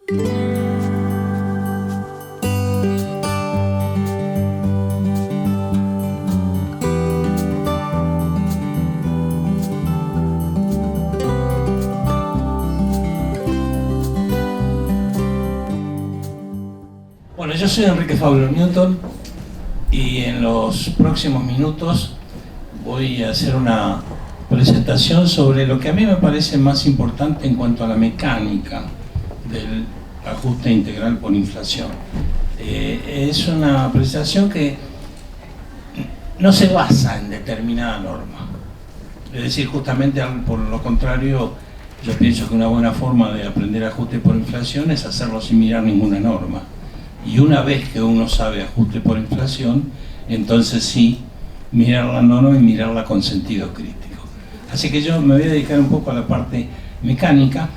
Bueno, yo soy Enrique Fabio Newton y en los próximos minutos voy a hacer una presentación sobre lo que a mí me parece más importante en cuanto a la mecánica del ajuste integral por inflación. Es una presentación que no se basa en determinada norma. Es decir, justamente por lo contrario, yo pienso que una buena forma de aprender ajuste por inflación es hacerlo sin mirar ninguna norma. Y una vez que uno sabe ajuste por inflación, entonces sí, mirar la norma y mirarla con sentido crítico. Así que yo me voy a dedicar un poco a la parte mecánica.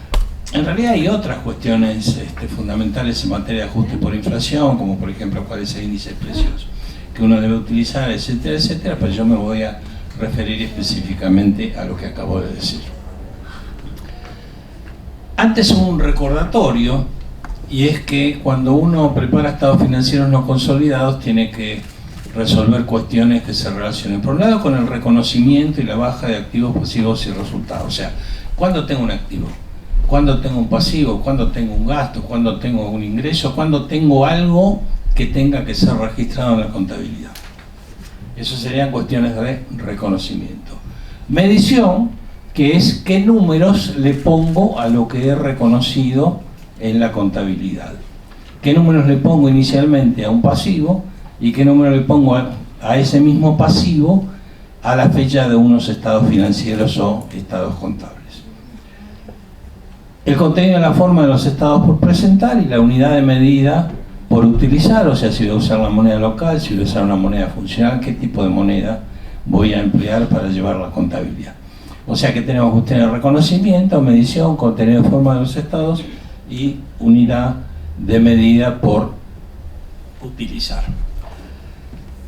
En realidad hay otras cuestiones fundamentales en materia de ajuste por inflación, como por ejemplo cuál es el índice de precios que uno debe utilizar, etcétera, etcétera, pero yo me voy a referir específicamente a lo que acabo de decir. Antes un recordatorio, y es que cuando uno prepara estados financieros no consolidados tiene que resolver cuestiones que se relacionen, por un lado, con el reconocimiento y la baja de activos, pasivos y resultados. O sea, ¿cuándo tengo un activo? ¿Cuándo tengo un pasivo? ¿Cuándo tengo un gasto? ¿Cuándo tengo un ingreso? ¿Cuándo tengo algo que tenga que ser registrado en la contabilidad? Eso serían cuestiones de reconocimiento. Medición, que es qué números le pongo a lo que he reconocido en la contabilidad. ¿Qué números le pongo inicialmente a un pasivo y qué número le pongo a ese mismo pasivo a la fecha de unos estados financieros o estados contables? El contenido y la forma de los estados por presentar y la unidad de medida por utilizar, o sea, si voy a usar la moneda local, si voy a usar una moneda funcional, qué tipo de moneda voy a emplear para llevar la contabilidad. O sea que tenemos que tener reconocimiento, medición, contenido y forma de los estados y unidad de medida por utilizar.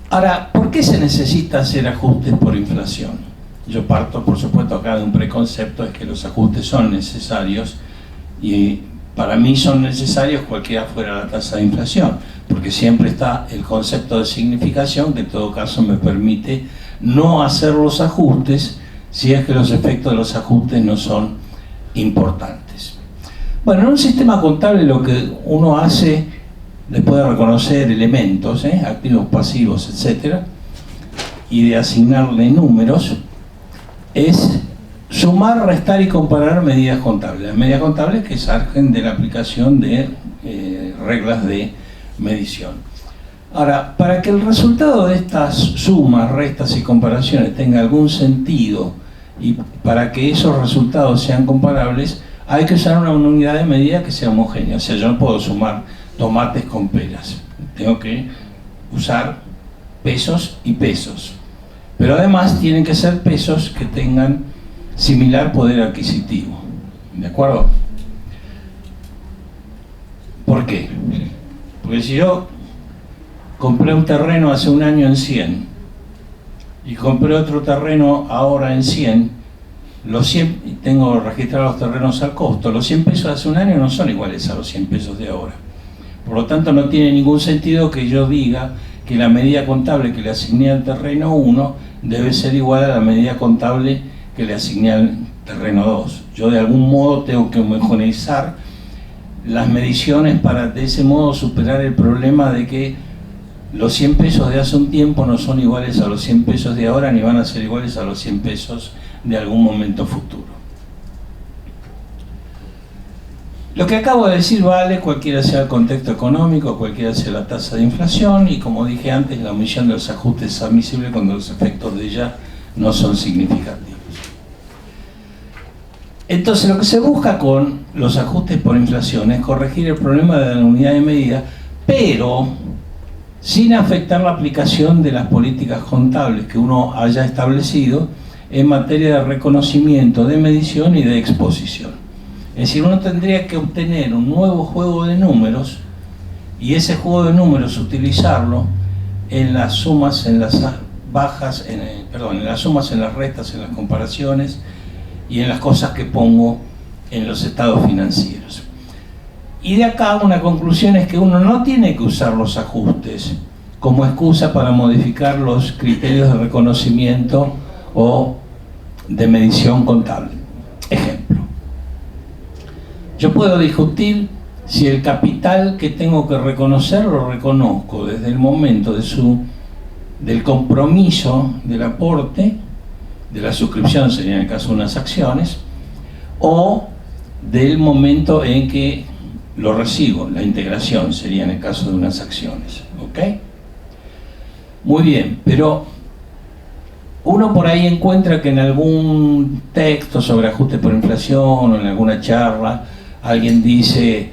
Ahora, ¿por qué se necesita hacer ajustes por inflación? Yo parto, por supuesto, acá de un preconcepto, es que los ajustes son necesarios y para mí son necesarios cualquiera fuera la tasa de inflación, porque siempre está el concepto de significación que en todo caso me permite no hacer los ajustes si es que los efectos de los ajustes no son importantes. Bueno, en un sistema contable lo que uno hace después de reconocer elementos, activos, pasivos, etcétera, y de asignarle números, es sumar, restar y comparar medidas contables. Las medidas contables que surgen de la aplicación de reglas de medición. Ahora, para que el resultado de estas sumas, restas y comparaciones tenga algún sentido y para que esos resultados sean comparables, hay que usar una unidad de medida que sea homogénea. O sea, yo no puedo sumar tomates con peras. Tengo que usar pesos y pesos. Pero además tienen que ser pesos que tengan similar poder adquisitivo. ¿De acuerdo? ¿Por qué? Porque si yo compré un terreno hace un año en 100 y compré otro terreno ahora en 100, los 100, y tengo registrados los terrenos al costo, los 100 pesos de hace un año no son iguales a los 100 pesos de ahora. Por lo tanto, no tiene ningún sentido que yo diga que la medida contable que le asigné al terreno 1 debe ser igual a la medida contable que le asigné al terreno 2. Yo de algún modo tengo que homogeneizar las mediciones para de ese modo superar el problema de que los 100 pesos de hace un tiempo no son iguales a los 100 pesos de ahora ni van a ser iguales a los 100 pesos de algún momento futuro. Lo que acabo de decir vale cualquiera sea el contexto económico, cualquiera sea la tasa de inflación y, como dije antes, la omisión de los ajustes es admisible cuando los efectos de ella no son significativos. Entonces, lo que se busca con los ajustes por inflación es corregir el problema de la unidad de medida, pero sin afectar la aplicación de las políticas contables que uno haya establecido en materia de reconocimiento, de medición y de exposición. Es decir, uno tendría que obtener un nuevo juego de números y ese juego de números utilizarlo en las sumas, en las bajas, en las sumas, en las restas, en las comparaciones y en las cosas que pongo en los estados financieros. Y de acá una conclusión es que uno no tiene que usar los ajustes como excusa para modificar los criterios de reconocimiento o de medición contable. Ejemplo. Yo puedo discutir si el capital que tengo que reconocer lo reconozco desde el momento del compromiso del aporte, de la suscripción, sería en el caso de unas acciones, o del momento en que lo recibo, la integración sería en el caso de unas acciones. ¿Ok? Muy bien, pero uno por ahí encuentra que en algún texto sobre ajuste por inflación o en alguna charla alguien dice,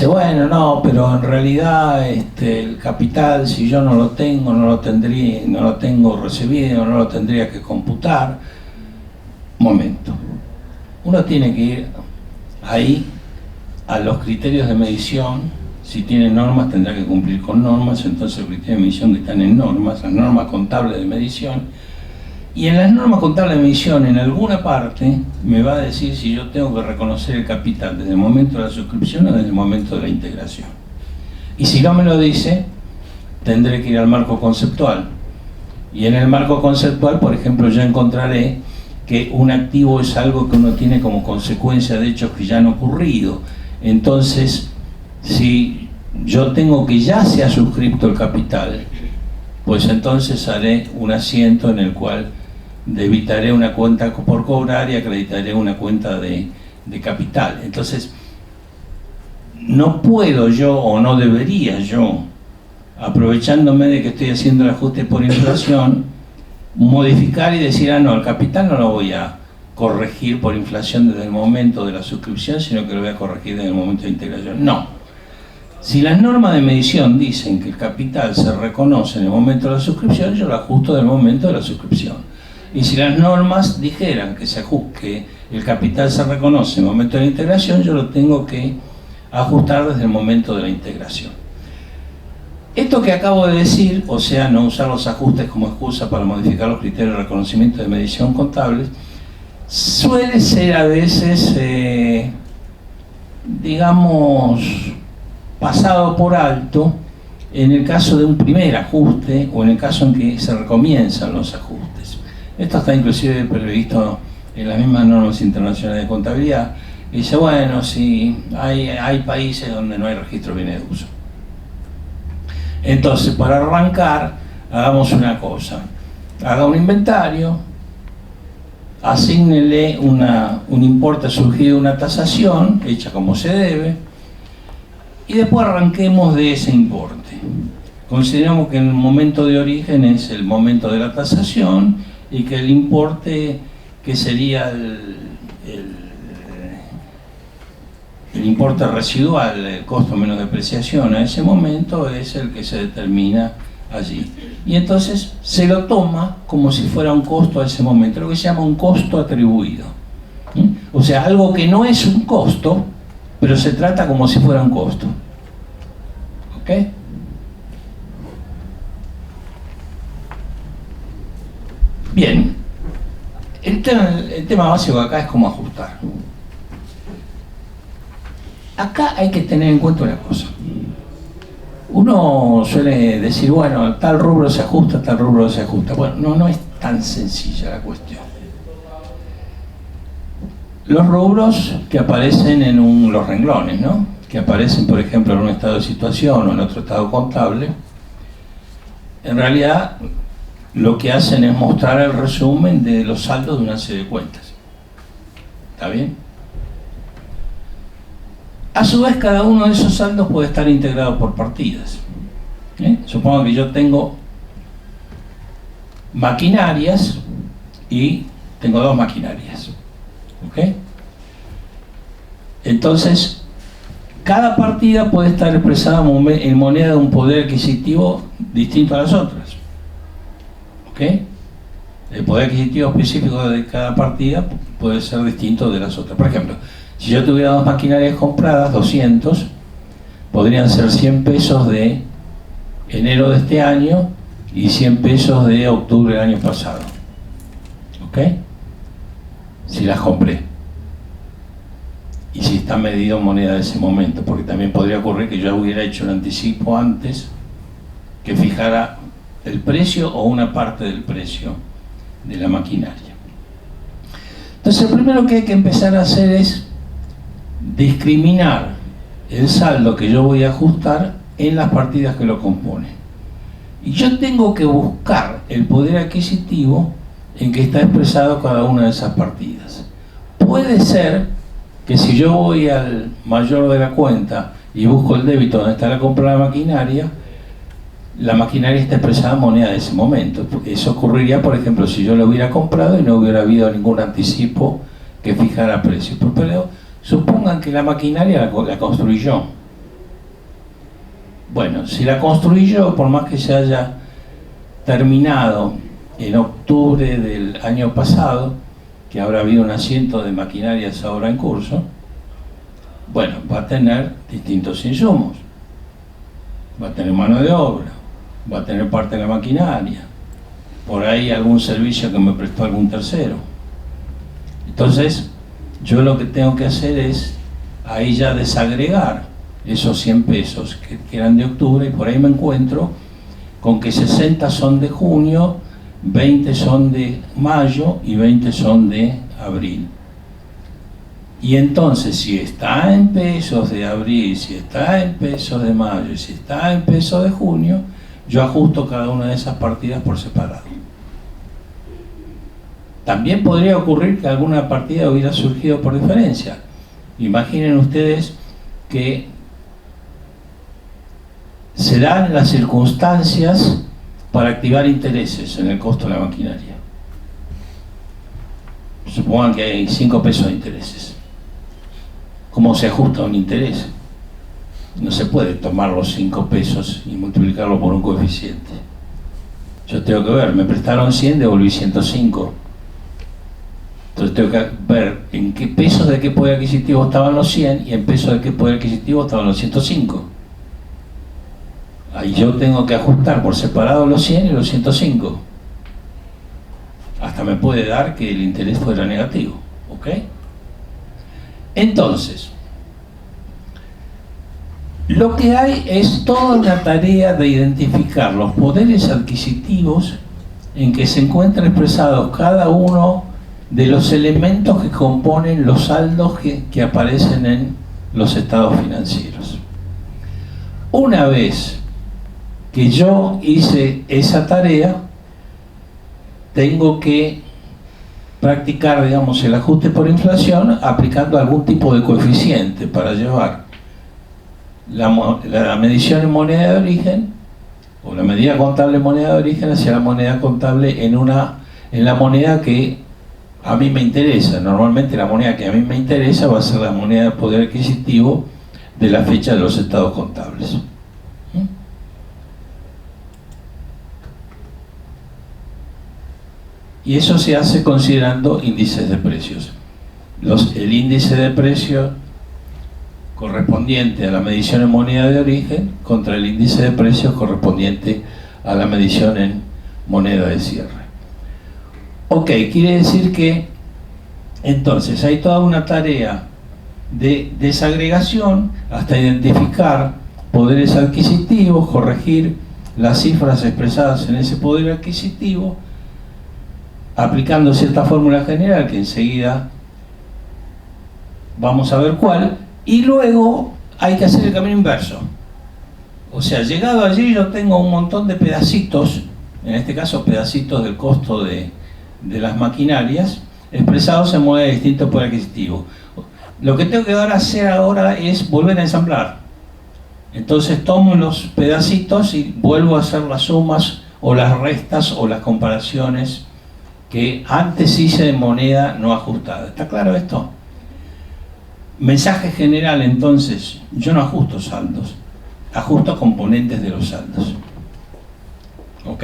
bueno, no, pero en realidad el capital, si yo no lo tengo, no lo tengo recibido, no lo tendría que computar. Momento. Uno tiene que ir ahí a los criterios de medición. Si tiene normas, tendrá que cumplir con normas, entonces los criterios de medición que están en normas, las normas contables de medición. Y en las normas contables de medición, en alguna parte, me va a decir si yo tengo que reconocer el capital desde el momento de la suscripción o desde el momento de la integración. Y si no me lo dice, tendré que ir al marco conceptual. Y en el marco conceptual, por ejemplo, yo encontraré que un activo es algo que uno tiene como consecuencia de hechos que ya han ocurrido. Entonces, si yo tengo que ya se ha suscripto el capital, pues entonces haré un asiento en el cual debitaré una cuenta por cobrar y acreditaré una cuenta de capital. Entonces, no puedo yo, o no debería yo, aprovechándome de que estoy haciendo el ajuste por inflación, modificar y decir, no, el capital no lo voy a corregir por inflación desde el momento de la suscripción, sino que lo voy a corregir desde el momento de integración. No. Si las normas de medición dicen que el capital se reconoce en el momento de la suscripción, yo lo ajusto del momento de la suscripción. Y si las normas dijeran que el capital se reconoce en el momento de la integración, yo lo tengo que ajustar desde el momento de la integración. Esto que acabo de decir, o sea, no usar los ajustes como excusa para modificar los criterios de reconocimiento de medición contables, suele ser a veces, digamos, pasado por alto en el caso de un primer ajuste o en el caso en que se recomienzan los ajustes. Esto está inclusive previsto en las mismas normas internacionales de contabilidad. Y dice, bueno, sí, hay países donde no hay registro de bienes de uso. Entonces, para arrancar, hagamos una cosa. Haga un inventario, asígnele un importe surgido de una tasación, hecha como se debe, y después arranquemos de ese importe. Consideramos que el momento de origen es el momento de la tasación y que el importe que sería el importe residual, el costo menos depreciación a ese momento, es el que se determina allí. Y entonces se lo toma como si fuera un costo a ese momento, lo que se llama un costo atribuido. O sea, algo que no es un costo, pero se trata como si fuera un costo. ¿Ok? Bien. El tema básico acá es cómo ajustar. Acá hay que tener en cuenta una cosa. Uno suele decir, bueno, tal rubro se ajusta, tal rubro se ajusta. Bueno, no es tan sencilla la cuestión. Los rubros que aparecen en los renglones, ¿no? Que aparecen, por ejemplo, en un estado de situación o en otro estado contable, en realidad lo que hacen es mostrar el resumen de los saldos de una serie de cuentas. ¿Está bien? A su vez, cada uno de esos saldos puede estar integrado por partidas. Supongo que yo tengo maquinarias y tengo dos maquinarias. ¿Ok? Entonces, cada partida puede estar expresada en moneda de un poder adquisitivo distinto a las otras. ¿Ok? El poder adquisitivo específico de cada partida puede ser distinto de las otras. Por ejemplo, si yo tuviera dos maquinarias compradas, 200, podrían ser 100 pesos de enero de este año y 100 pesos de octubre del año pasado. ¿Ok? Si las compré. y si está medido en moneda de ese momento, porque también podría ocurrir que yo hubiera hecho un anticipo antes que fijara el precio o una parte del precio de la maquinaria. Entonces, lo primero que hay que empezar a hacer es discriminar el saldo que yo voy a ajustar en las partidas que lo componen. Y yo tengo que buscar el poder adquisitivo en que está expresado cada una de esas partidas. Puede ser que si yo voy al mayor de la cuenta y busco el débito donde está la compra de la maquinaria está expresada en moneda de ese momento. Eso ocurriría, por ejemplo, si yo lo hubiera comprado y no hubiera habido ningún anticipo que fijara precios. Pero supongan que la maquinaria la construí yo. Bueno, si la construí yo, por más que se haya terminado en octubre del año pasado, que habrá habido un asiento de maquinarias ahora en curso, bueno, va a tener distintos insumos. Va a tener mano de obra, va a tener parte de la maquinaria, por ahí algún servicio que me prestó algún tercero. Entonces, yo lo que tengo que hacer es ahí ya desagregar esos 100 pesos que eran de octubre, y por ahí me encuentro con que 60 son de junio, 20 son de mayo y 20 son de abril. Y entonces, si está en pesos de abril, si está en pesos de mayo y si está en pesos de junio, yo ajusto cada una de esas partidas por separado. También podría ocurrir que alguna partida hubiera surgido por diferencia. Imaginen ustedes que se dan las circunstancias para activar intereses en el costo de la maquinaria. Supongan que hay 5 pesos de intereses. ¿Cómo se ajusta un interés? No se puede tomar los 5 pesos y multiplicarlo por un coeficiente. Yo tengo que ver, me prestaron 100, devolví 105. Entonces tengo que ver en qué pesos de qué poder adquisitivo estaban los 100 y en pesos de qué poder adquisitivo estaban los 105. Ahí yo tengo que ajustar por separado los 100 y los 105. Hasta me puede dar que el interés fuera negativo. ¿Ok? Entonces, lo que hay es toda una tarea de identificar los poderes adquisitivos en que se encuentran expresados cada uno de los elementos que componen los saldos que aparecen en los estados financieros. Una vez que yo hice esa tarea, tengo que practicar, digamos, el ajuste por inflación aplicando algún tipo de coeficiente para llevar la medición en moneda de origen o la medida contable en moneda de origen hacia la moneda contable en la moneda que a mí me interesa. Normalmente la moneda que a mí me interesa va a ser la moneda de poder adquisitivo de la fecha de los estados contables. Y eso se hace considerando índices de precios. El índice de precio correspondiente a la medición en moneda de origen contra el índice de precios correspondiente a la medición en moneda de cierre. Ok, quiere decir que entonces hay toda una tarea de desagregación hasta identificar poderes adquisitivos, corregir las cifras expresadas en ese poder adquisitivo, aplicando cierta fórmula general que enseguida vamos a ver cuál, y luego hay que hacer el camino inverso. O sea, llegado allí yo tengo un montón de pedacitos, en este caso pedacitos del costo de las maquinarias, expresados en moneda de distinto poder adquisitivo. Lo que tengo que hacer ahora es volver a ensamblar. Entonces tomo los pedacitos y vuelvo a hacer las sumas o las restas o las comparaciones que antes hice en moneda no ajustada. ¿Está claro esto? Mensaje general, entonces, yo no ajusto saldos, ajusto componentes de los saldos. ¿Ok?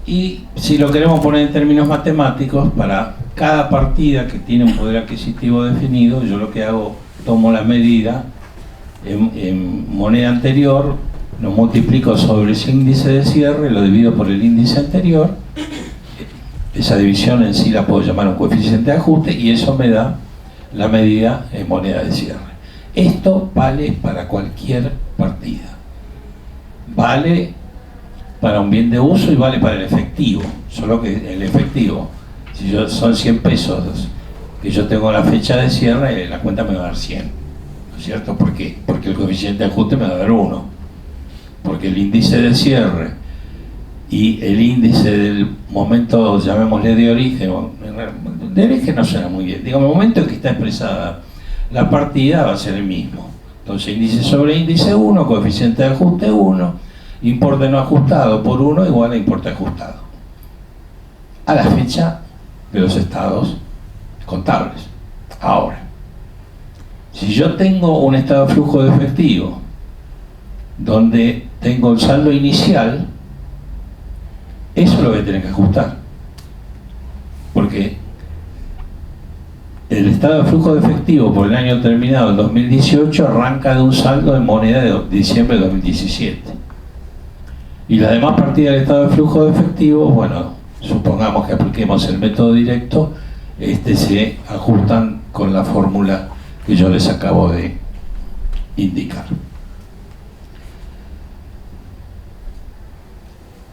Y si lo queremos poner en términos matemáticos, para cada partida que tiene un poder adquisitivo definido, yo lo que hago, tomo la medida en moneda anterior, lo multiplico sobre ese índice de cierre, lo divido por el índice anterior, esa división en sí la puedo llamar un coeficiente de ajuste y eso me da la medida en moneda de cierre. Esto vale para cualquier partida. Vale para un bien de uso y vale para el efectivo, solo que el efectivo, si son 100 pesos que yo tengo la fecha de cierre, la cuenta me va a dar 100, ¿no es cierto? ¿Por qué? Porque el coeficiente de ajuste me va a dar 1, porque el índice de cierre y el índice del momento, llamémosle de origen no suena muy bien, digamos, el momento en que está expresada la partida va a ser el mismo. Entonces índice sobre índice 1, coeficiente de ajuste 1, importe no ajustado por 1 igual a importe ajustado a la fecha de los estados contables. Ahora, si yo tengo un estado de flujo de efectivo donde tengo el saldo inicial, eso lo voy a tener que ajustar, porque el estado de flujo de efectivo por el año terminado, el 2018, arranca de un saldo en moneda de diciembre de 2017. Y las demás partidas del estado de flujo de efectivo, bueno, supongamos que apliquemos el método directo, se ajustan con la fórmula que yo les acabo de indicar.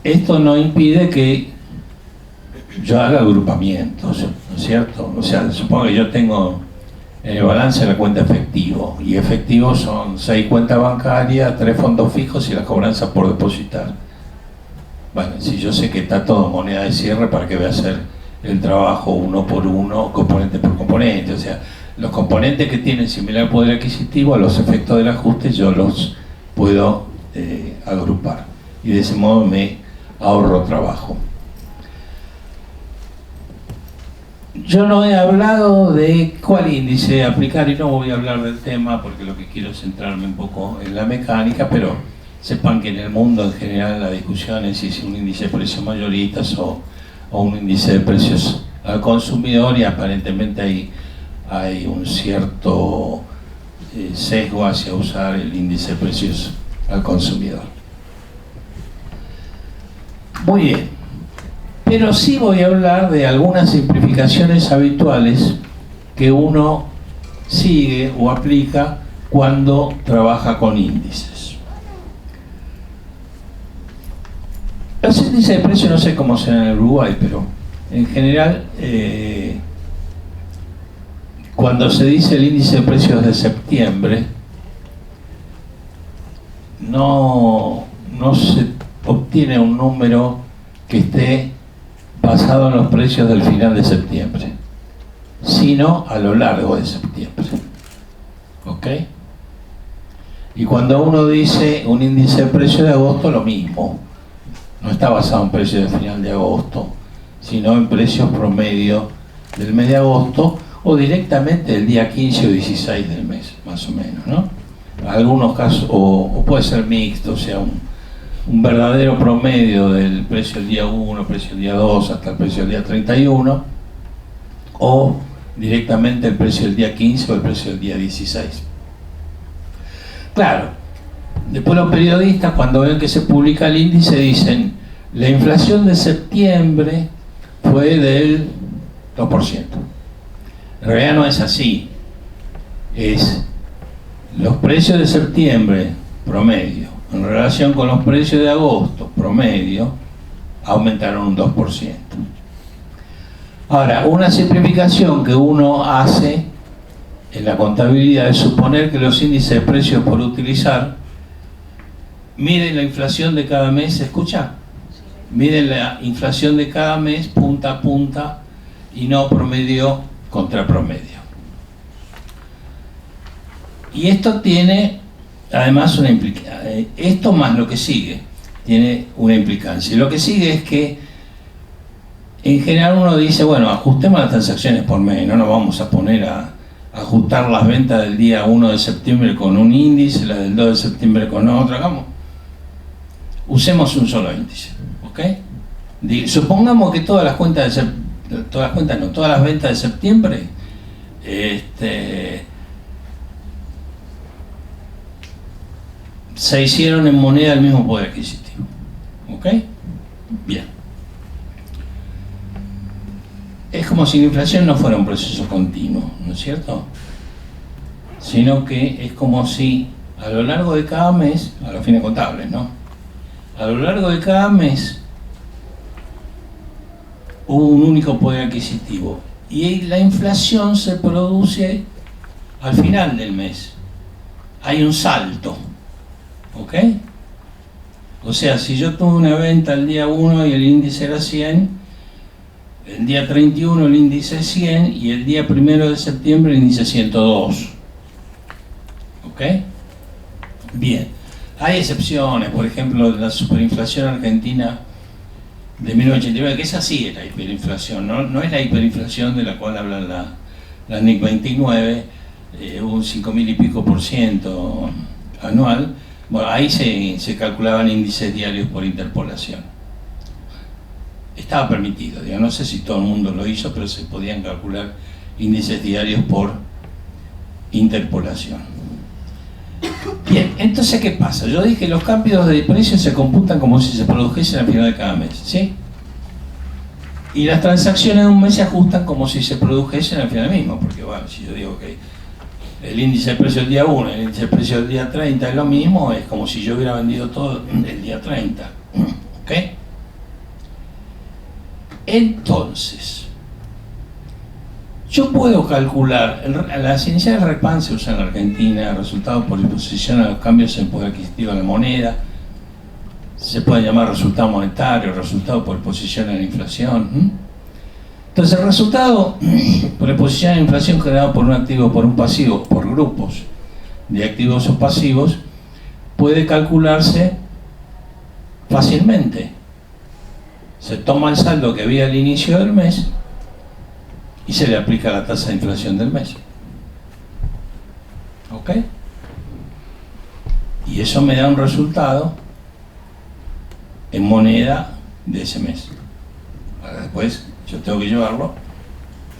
Esto no impide que yo haga agrupamientos, ¿no es cierto? O sea, supongo que yo tengo en el balance la cuenta efectivo, y efectivo son 6 cuentas bancarias, 3 fondos fijos y la cobranza por depositar. Bueno, si yo sé que está todo en moneda de cierre, ¿para qué voy a hacer el trabajo uno por uno, componente por componente? O sea, los componentes que tienen similar poder adquisitivo, a los efectos del ajuste yo los puedo agrupar, y de ese modo me ahorro trabajo. Yo no he hablado de cuál índice aplicar y no voy a hablar del tema porque lo que quiero es centrarme un poco en la mecánica, pero sepan que en el mundo en general la discusión es si es un índice de precios mayoristas o un índice de precios al consumidor, y aparentemente hay un cierto sesgo hacia usar el índice de precios al consumidor. Muy bien, pero sí voy a hablar de algunas simplificaciones habituales que uno sigue o aplica cuando trabaja con índices. Los índices de precios no sé cómo serán en el Uruguay, pero en general cuando se dice el índice de precios de septiembre no se obtiene un número que esté basado en los precios del final de septiembre, sino a lo largo de septiembre. ¿Ok? Y cuando uno dice un índice de precios de agosto, lo mismo. No está basado en precios del final de agosto, sino en precios promedio del mes de agosto, o directamente el día 15 o 16 del mes, más o menos, ¿no? En algunos casos, o puede ser mixto, o sea, un verdadero promedio del precio del día 1, precio del día 2, hasta el precio del día 31, o directamente el precio del día 15 o el precio del día 16. Claro, después los periodistas, cuando ven que se publica el índice, dicen la inflación de septiembre fue del 2%. En realidad no es así. Es los precios de septiembre promedio en relación con los precios de agosto promedio aumentaron un 2%. Ahora, una simplificación que uno hace en la contabilidad es suponer que los índices de precios por utilizar miden la inflación de cada mes, ¿se escucha? Miden la inflación de cada mes punta a punta y no promedio contra promedio. Y esto tiene además una implicancia, esto más lo que sigue tiene una implicancia. Y lo que sigue es que en general uno dice, bueno, ajustemos las transacciones por mes, no nos vamos a poner a ajustar las ventas del día 1 de septiembre con un índice, las del 2 de septiembre con otro, hagamos. Usemos un solo índice, ¿ok? Supongamos que todas las ventas de septiembre se hicieron en moneda del mismo poder adquisitivo. ¿Ok? Bien. Es como si la inflación no fuera un proceso continuo, ¿no es cierto? Sino que es como si a lo largo de cada mes, a los fines contables, ¿no? A lo largo de cada mes hubo un único poder adquisitivo y la inflación se produce al final del mes. Hay un salto, ¿ok? O sea, si yo tuve una venta el día 1 y el índice era 100, el día 31 el índice es 100 y el día 1 de septiembre el índice es 102. ¿Ok? Bien. Hay excepciones, por ejemplo, la superinflación argentina de 1989, que esa sí es la hiperinflación, no es la hiperinflación de la cual habla la NIC 29, un 5.000 y pico % anual. Bueno, ahí se calculaban índices diarios por interpolación. Estaba permitido, digo, no sé si todo el mundo lo hizo, pero se podían calcular índices diarios por interpolación. Bien, entonces, ¿qué pasa? Yo dije que los cambios de precios se computan como si se produjesen al final de cada mes, ¿sí? Y las transacciones de un mes se ajustan como si se produjesen al final mismo, porque bueno, si yo digo que el índice de precio del día 1, el índice de precio del día 30 es lo mismo, es como si yo hubiera vendido todo el día 30. ¿Ok? Entonces, yo puedo calcular, las iniciales RECPAN se usan en la Argentina, resultado por exposición a los cambios en poder adquisitivo de la moneda, se puede llamar resultado monetario, resultado por exposición a la inflación. Entonces el resultado por exposición a la inflación generado por un activo o por un pasivo, por grupos de activos o pasivos, puede calcularse fácilmente. Se toma el saldo que había al inicio del mes y se le aplica la tasa de inflación del mes. ¿Ok? Y eso me da un resultado en moneda de ese mes. Ahora después yo tengo que llevarlo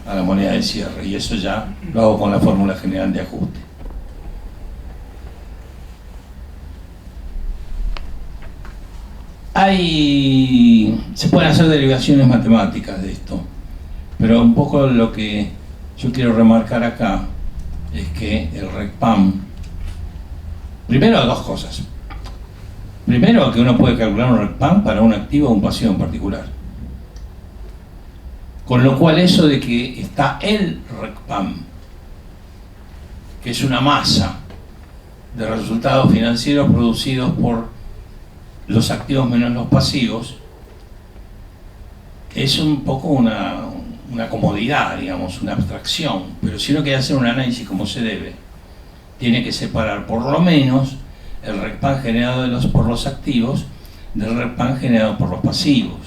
a la moneda de cierre y eso ya lo hago con la fórmula general de ajuste. Se pueden hacer derivaciones matemáticas de esto, pero un poco lo que yo quiero remarcar acá es que el RECPAM, primero dos cosas. Primero, que uno puede calcular un RECPAM para un activo o un pasivo en particular. Con lo cual eso de que está el RECPAM, que es una masa de resultados financieros producidos por los activos menos los pasivos, es un poco una comodidad, digamos, una abstracción. Pero si uno quiere hacer un análisis como se debe, tiene que separar por lo menos el RECPAM generado por los activos del RECPAM generado por los pasivos.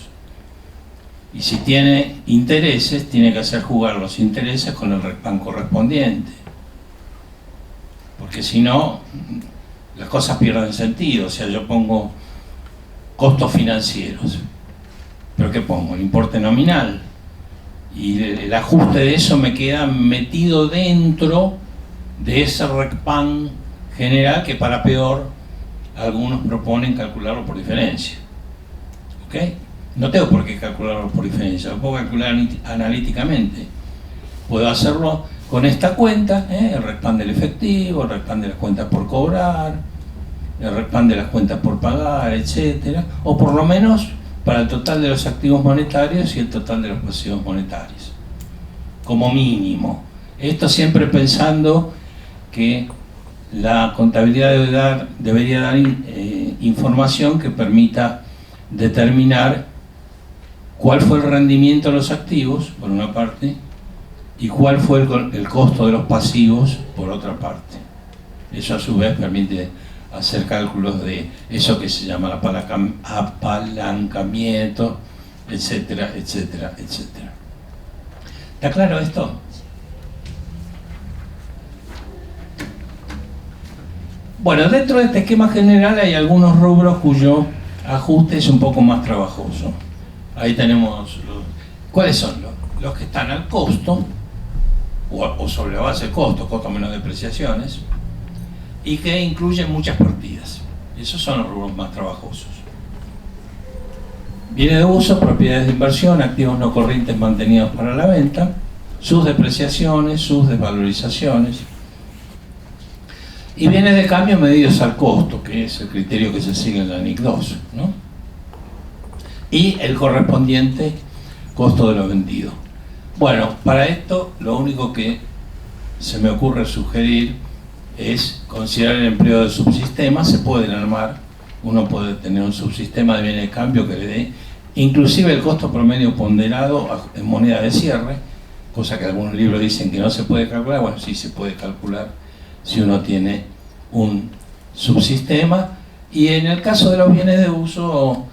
Y si tiene intereses, tiene que hacer jugar los intereses con el RECPAM correspondiente. Porque si no, las cosas pierden sentido. O sea, yo pongo costos financieros. ¿Pero qué pongo? El importe nominal. Y el ajuste de eso me queda metido dentro de ese RECPAM general que, para peor, algunos proponen calcularlo por diferencia. ¿Ok? No tengo por qué calcularlo por diferencia, lo puedo calcular analíticamente. Puedo hacerlo con esta cuenta, el RECPAM del efectivo, el RECPAM de las cuentas por cobrar, el RECPAM de las cuentas por pagar, etc. O por lo menos para el total de los activos monetarios y el total de los pasivos monetarios. Como mínimo. Esto siempre pensando que la contabilidad debería dar información que permita determinar cuál fue el rendimiento de los activos, por una parte, y cuál fue el costo de los pasivos, por otra parte. Eso a su vez permite hacer cálculos de eso que se llama apalancamiento, etcétera, etcétera, etcétera. ¿Está claro esto? Bueno, dentro de este esquema general hay algunos rubros cuyo ajuste es un poco más trabajoso. Ahí tenemos ¿cuáles son? Los que están al costo o sobre la base de costo menos depreciaciones, y que incluyen muchas partidas. Esos son los rubros más trabajosos. Bienes de uso, propiedades de inversión, activos no corrientes mantenidos para la venta, sus depreciaciones, sus desvalorizaciones. Y bienes de cambio medidos al costo, que es el criterio que se sigue en la NIC 2, ¿no? Y el correspondiente costo de lo vendido. Bueno, para esto lo único que se me ocurre sugerir es considerar el empleo de subsistemas. Se pueden armar, uno puede tener un subsistema de bienes de cambio que le dé inclusive el costo promedio ponderado en moneda de cierre, cosa que algunos libros dicen que no se puede calcular. Bueno, sí se puede calcular si uno tiene un subsistema. Y en el caso de los bienes de uso,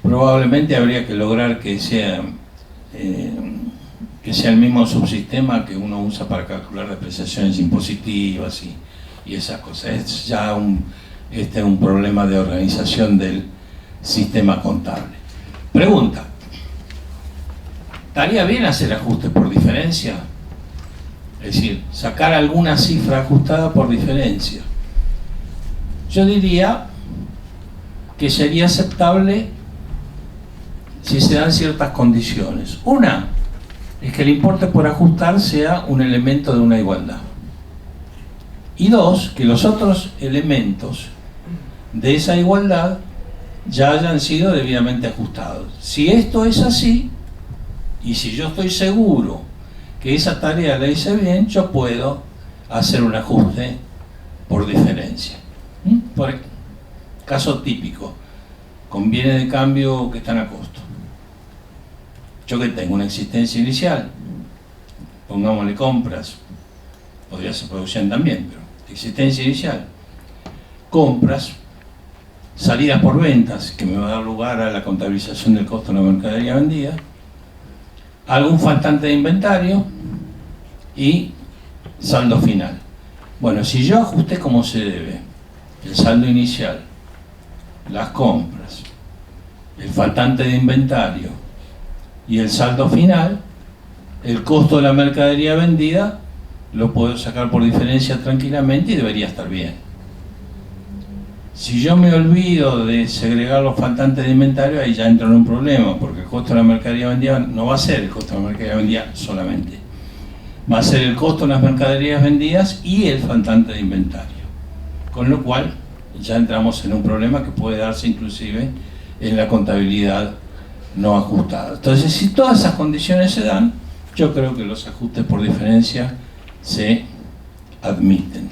probablemente habría que lograr que sea el mismo subsistema que uno usa para calcular depreciaciones impositivas y esas cosas. Es ya un problema de organización del sistema contable. Pregunta: ¿estaría bien hacer ajustes por diferencia? Es decir, sacar alguna cifra ajustada por diferencia. Yo diría que sería aceptable si se dan ciertas condiciones. Una es que el importe por ajustar sea un elemento de una igualdad. Y dos, que los otros elementos de esa igualdad ya hayan sido debidamente ajustados. Si esto es así, y si yo estoy seguro que esa tarea la hice bien, yo puedo hacer un ajuste por diferencia. Por caso típico, con bienes de cambio que están a costo. Yo que tengo una existencia inicial, pongámosle compras, podría ser producción también, pero existencia inicial, compras, salidas por ventas, que me va a dar lugar a la contabilización del costo de la mercadería vendida, algún faltante de inventario y saldo final. Bueno, si yo ajusté como se debe el saldo inicial, las compras, el faltante de inventario y el saldo final, el costo de la mercadería vendida lo puedo sacar por diferencia tranquilamente y debería estar bien. Si yo me olvido de segregar los faltantes de inventario, ahí ya entro en un problema, porque el costo de la mercadería vendida no va a ser el costo de la mercadería vendida solamente, va a ser el costo de las mercaderías vendidas y el faltante de inventario, con lo cual ya entramos en un problema que puede darse inclusive en la contabilidad no ajustada. Entonces, si todas esas condiciones se dan, yo creo que los ajustes por diferencia se admiten.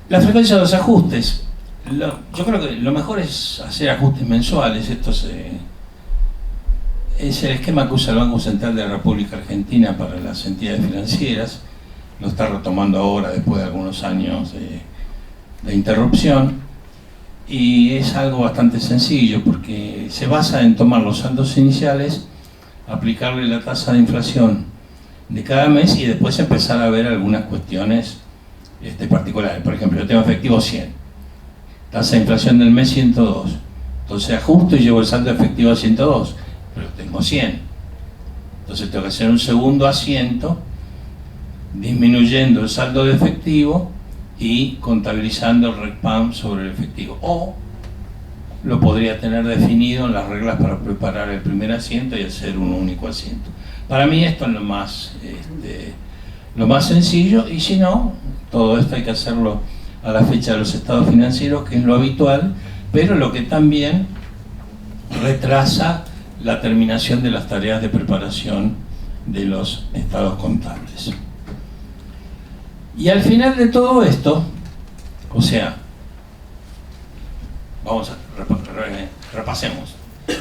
La frecuencia de los ajustes, yo creo que lo mejor es hacer ajustes mensuales. Esto es el esquema que usa el Banco Central de la República Argentina para las entidades financieras. Lo está retomando ahora después de algunos años de interrupción, y es algo bastante sencillo porque se basa en tomar los saldos iniciales, aplicarle la tasa de inflación de cada mes y después empezar a ver algunas cuestiones particulares. Por ejemplo, yo tengo efectivo 100, tasa de inflación del mes 102, entonces ajusto y llevo el saldo efectivo a 102, pero tengo 100, entonces tengo que hacer un segundo asiento disminuyendo el saldo de efectivo y contabilizando el RECPAM sobre el efectivo. O lo podría tener definido en las reglas para preparar el primer asiento y hacer un único asiento. Para mí esto es lo más sencillo, y si no, todo esto hay que hacerlo a la fecha de los estados financieros, que es lo habitual, pero lo que también retrasa la terminación de las tareas de preparación de los estados contables. Y al final de todo esto, o sea, repasemos.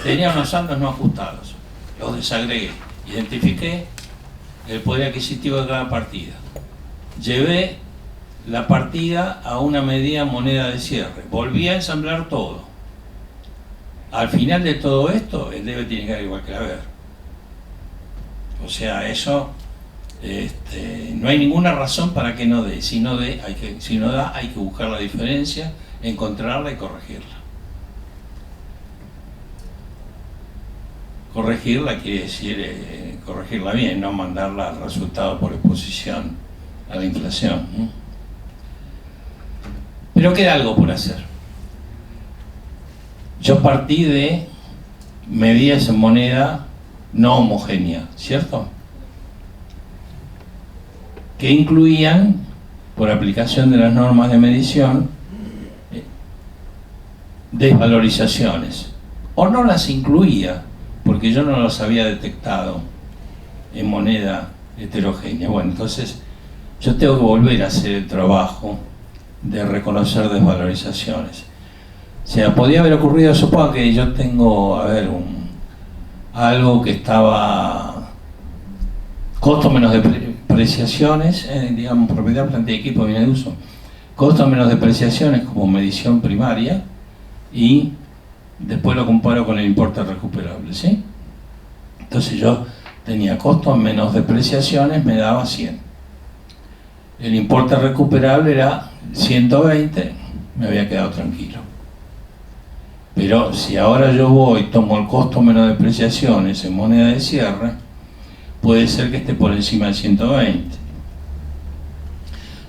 Tenía unos saldos no ajustados, los desagregué, identifiqué el poder adquisitivo de cada partida, llevé la partida a una medida moneda de cierre, volví a ensamblar todo. Al final de todo esto, el debe tiene que dar igual que el haber. O sea, eso no hay ninguna razón para que no dé. Si no da, hay que buscar la diferencia, encontrarla y corregirla. Corregirla quiere decir corregirla bien, no mandarla al resultado por exposición a la inflación, ¿no? Pero queda algo por hacer. Yo partí de medidas en moneda no homogénea, ¿cierto? Que incluían, por aplicación de las normas de medición, desvalorizaciones. O no las incluía, porque yo no las había detectado en moneda heterogénea. Bueno, entonces yo tengo que volver a hacer el trabajo de reconocer desvalorizaciones. O sea, podía haber ocurrido, supongo que yo tengo, algo que estaba costo menos depreciaciones, digamos, propiedad, planta y equipo, bien de uso, costo menos depreciaciones como medición primaria, y después lo comparo con el importe recuperable, ¿sí? Entonces yo tenía costo menos depreciaciones, me daba 100. El importe recuperable era 120, me había quedado tranquilo. Pero si ahora yo voy y tomo el costo menos depreciaciones en moneda de cierre, puede ser que esté por encima de 120.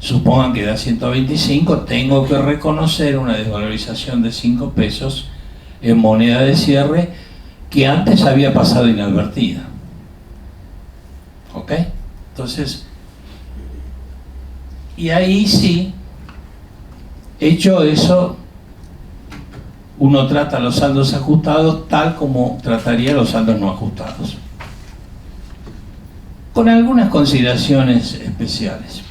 Supongan que da 125, tengo que reconocer una desvalorización de 5 pesos en moneda de cierre que antes había pasado inadvertida. ¿Ok? Entonces, y ahí sí, hecho eso, uno trata los saldos ajustados tal como trataría los saldos no ajustados, con algunas consideraciones especiales.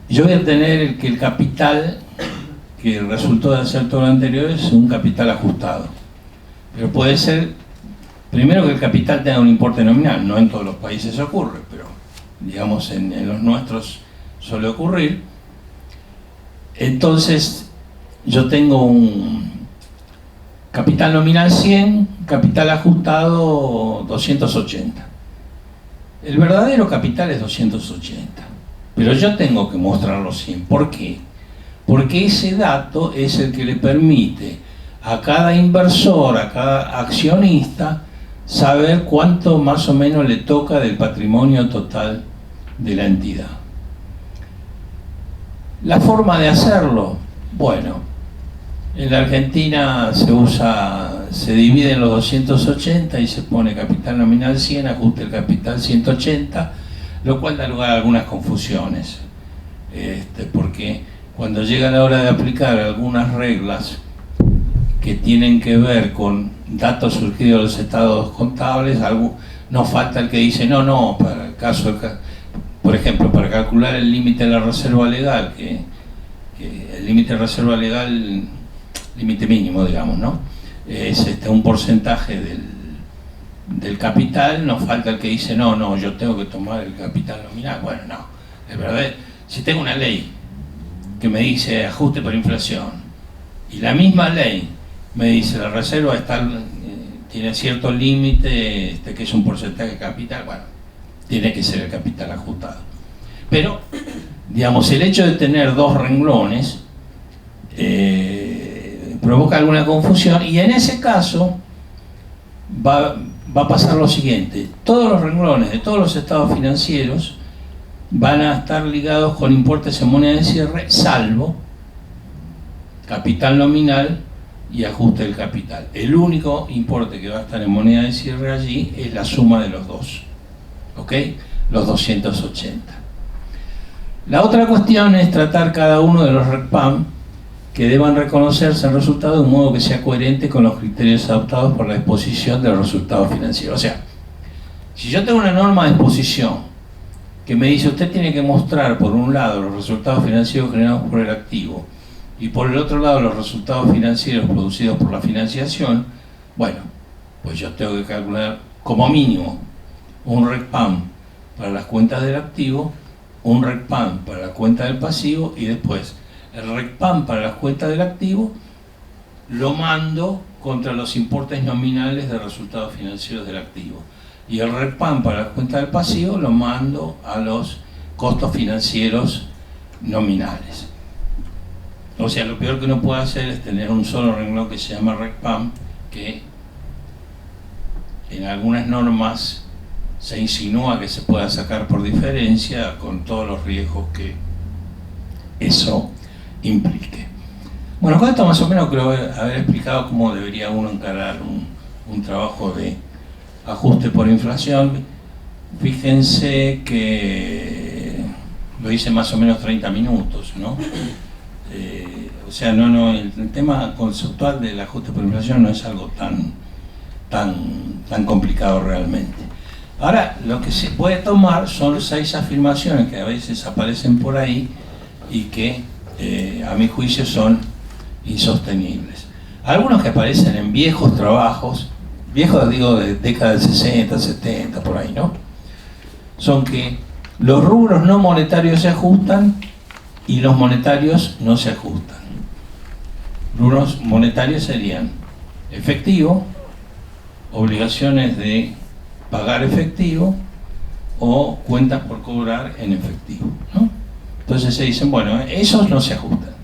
Yo voy a tener que el capital que resultó de hacer todo lo anterior es un capital ajustado, pero puede ser, primero, que el capital tenga un importe nominal. No en todos los países ocurre, pero digamos en los nuestros suele ocurrir. Entonces yo tengo un capital nominal 100, capital ajustado 280. El verdadero capital es 280, pero yo tengo que mostrar los 100. ¿Por qué? Porque ese dato es el que le permite a cada inversor, a cada accionista, saber cuánto más o menos le toca del patrimonio total de la entidad. La forma de hacerlo, bueno, en la Argentina se divide en los 280 y se pone capital nominal 100, ajuste el capital 180, lo cual da lugar a algunas confusiones, porque cuando llega la hora de aplicar algunas reglas que tienen que ver con datos surgidos de los estados contables, no falta el que dice, no, para el caso, por ejemplo, para calcular el límite de la reserva legal, que el límite de reserva legal, límite mínimo, digamos, ¿no? Es un porcentaje del capital, no falta el que dice, no, yo tengo que tomar el capital nominal. Bueno, no, es verdad, si tengo una ley que me dice ajuste por inflación, y la misma ley me dice la reserva tiene cierto límite, que es un porcentaje de capital, bueno, tiene que ser el capital ajustado. Pero, digamos, el hecho de tener dos renglones provoca alguna confusión, y en ese caso va a pasar lo siguiente: todos los renglones de todos los estados financieros van a estar ligados con importes en moneda de cierre, salvo capital nominal y ajuste del capital. El único importe que va a estar en moneda de cierre allí es la suma de los dos, ¿ok? Los 280. La otra cuestión es tratar cada uno de los RECPAM que deban reconocerse el resultado de un modo que sea coherente con los criterios adoptados por la exposición de los resultados financieros. O sea, si yo tengo una norma de exposición que me dice usted tiene que mostrar por un lado los resultados financieros generados por el activo y por el otro lado los resultados financieros producidos por la financiación, bueno, pues yo tengo que calcular como mínimo un RECPAM para las cuentas del activo, un RECPAM para la cuenta del pasivo, y después el RECPAM para las cuentas del activo lo mando contra los importes nominales de resultados financieros del activo, y el RECPAM para las cuentas del pasivo lo mando a los costos financieros nominales. O sea, lo peor que uno puede hacer es tener un solo renglón que se llama RECPAM, que en algunas normas se insinúa que se pueda sacar por diferencia, con todos los riesgos que eso implique. Bueno, con esto más o menos creo haber explicado cómo debería uno encarar un trabajo de ajuste por inflación. Fíjense que lo hice más o menos 30 minutos, ¿no? O sea, el tema conceptual del ajuste por inflación no es algo tan complicado realmente. Ahora, lo que se puede tomar son 6 afirmaciones que a veces aparecen por ahí y que, a mi juicio, son insostenibles. Algunos que aparecen en viejos trabajos, viejos digo de década del 60, 70, por ahí, ¿no? Son que los rubros no monetarios se ajustan y los monetarios no se ajustan. Rubros monetarios serían efectivo, obligaciones de pagar efectivo o cuentas por cobrar en efectivo, ¿no? Entonces se dicen, bueno, esos no se ajustan.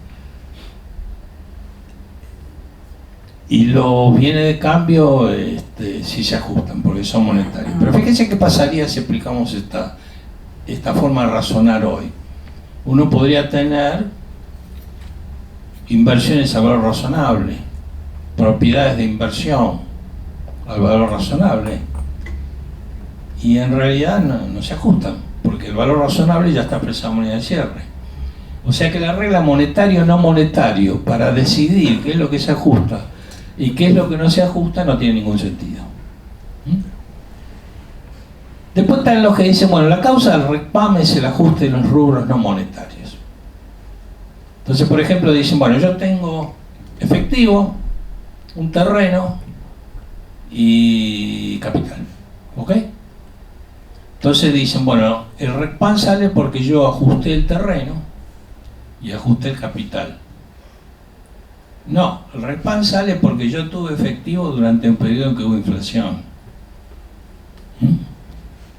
Y los bienes de cambio sí se ajustan porque son monetarios. Pero fíjense qué pasaría si aplicamos esta forma de razonar hoy. Uno podría tener inversiones al valor razonable, propiedades de inversión al valor razonable, y en realidad no se ajustan porque el valor razonable ya está expresado en moneda de cierre. O sea que la regla monetario no monetario para decidir qué es lo que se ajusta y qué es lo que no se ajusta no tiene ningún sentido. Después están los que dicen, bueno, la causa del RECPAM es el ajuste de los rubros no monetarios. Entonces, por ejemplo, dicen, bueno, yo tengo efectivo, un terreno y capital, ¿ok? Entonces dicen, bueno, el RECPAM sale porque yo ajusté el terreno y ajusté el capital. No, el RECPAM sale porque yo tuve efectivo durante un periodo en que hubo inflación.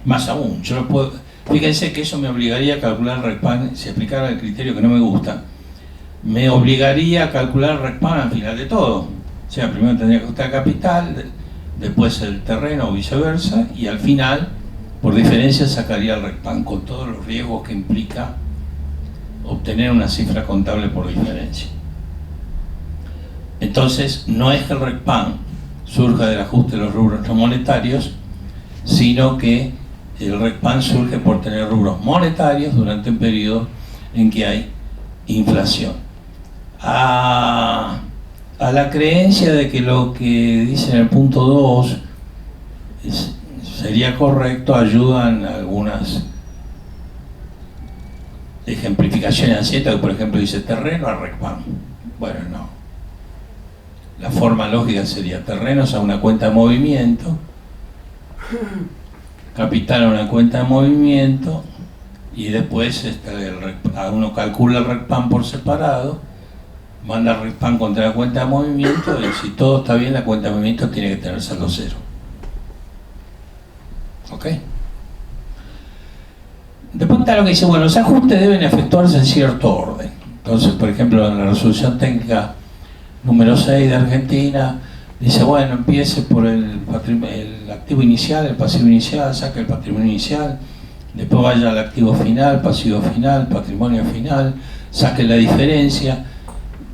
Más aún, yo lo puedo. Fíjense que eso me obligaría a calcular el RECPAM, si aplicara el criterio que no me gusta, me obligaría a calcular el RECPAM al final de todo. O sea, primero tendría que ajustar capital, después el terreno o viceversa, y al final, por diferencia, sacaría el RECPAM con todos los riesgos que implica obtener una cifra contable por diferencia. Entonces, no es que el RECPAM surja del ajuste de los rubros no monetarios, sino que el RECPAM surge por tener rubros monetarios durante un periodo en que hay inflación. A la creencia de que lo que dice en el punto 2 sería correcto, ayudan algunas ejemplificaciones haciendo que, por ejemplo, dice terreno a RECPAM. Bueno, no. La forma lógica sería terrenos a una cuenta de movimiento, capital a una cuenta de movimiento, y después uno calcula el RECPAM por separado, manda el RECPAM contra la cuenta de movimiento, y si todo está bien, la cuenta de movimiento tiene que tener saldo cero. ¿Ok? Después está lo que dice, bueno, los ajustes deben efectuarse en cierto orden. Entonces, por ejemplo, en la resolución técnica número 6 de Argentina, dice, bueno, empiece por el activo inicial, el pasivo inicial, saque el patrimonio inicial, después vaya al activo final, pasivo final, patrimonio final, saque la diferencia,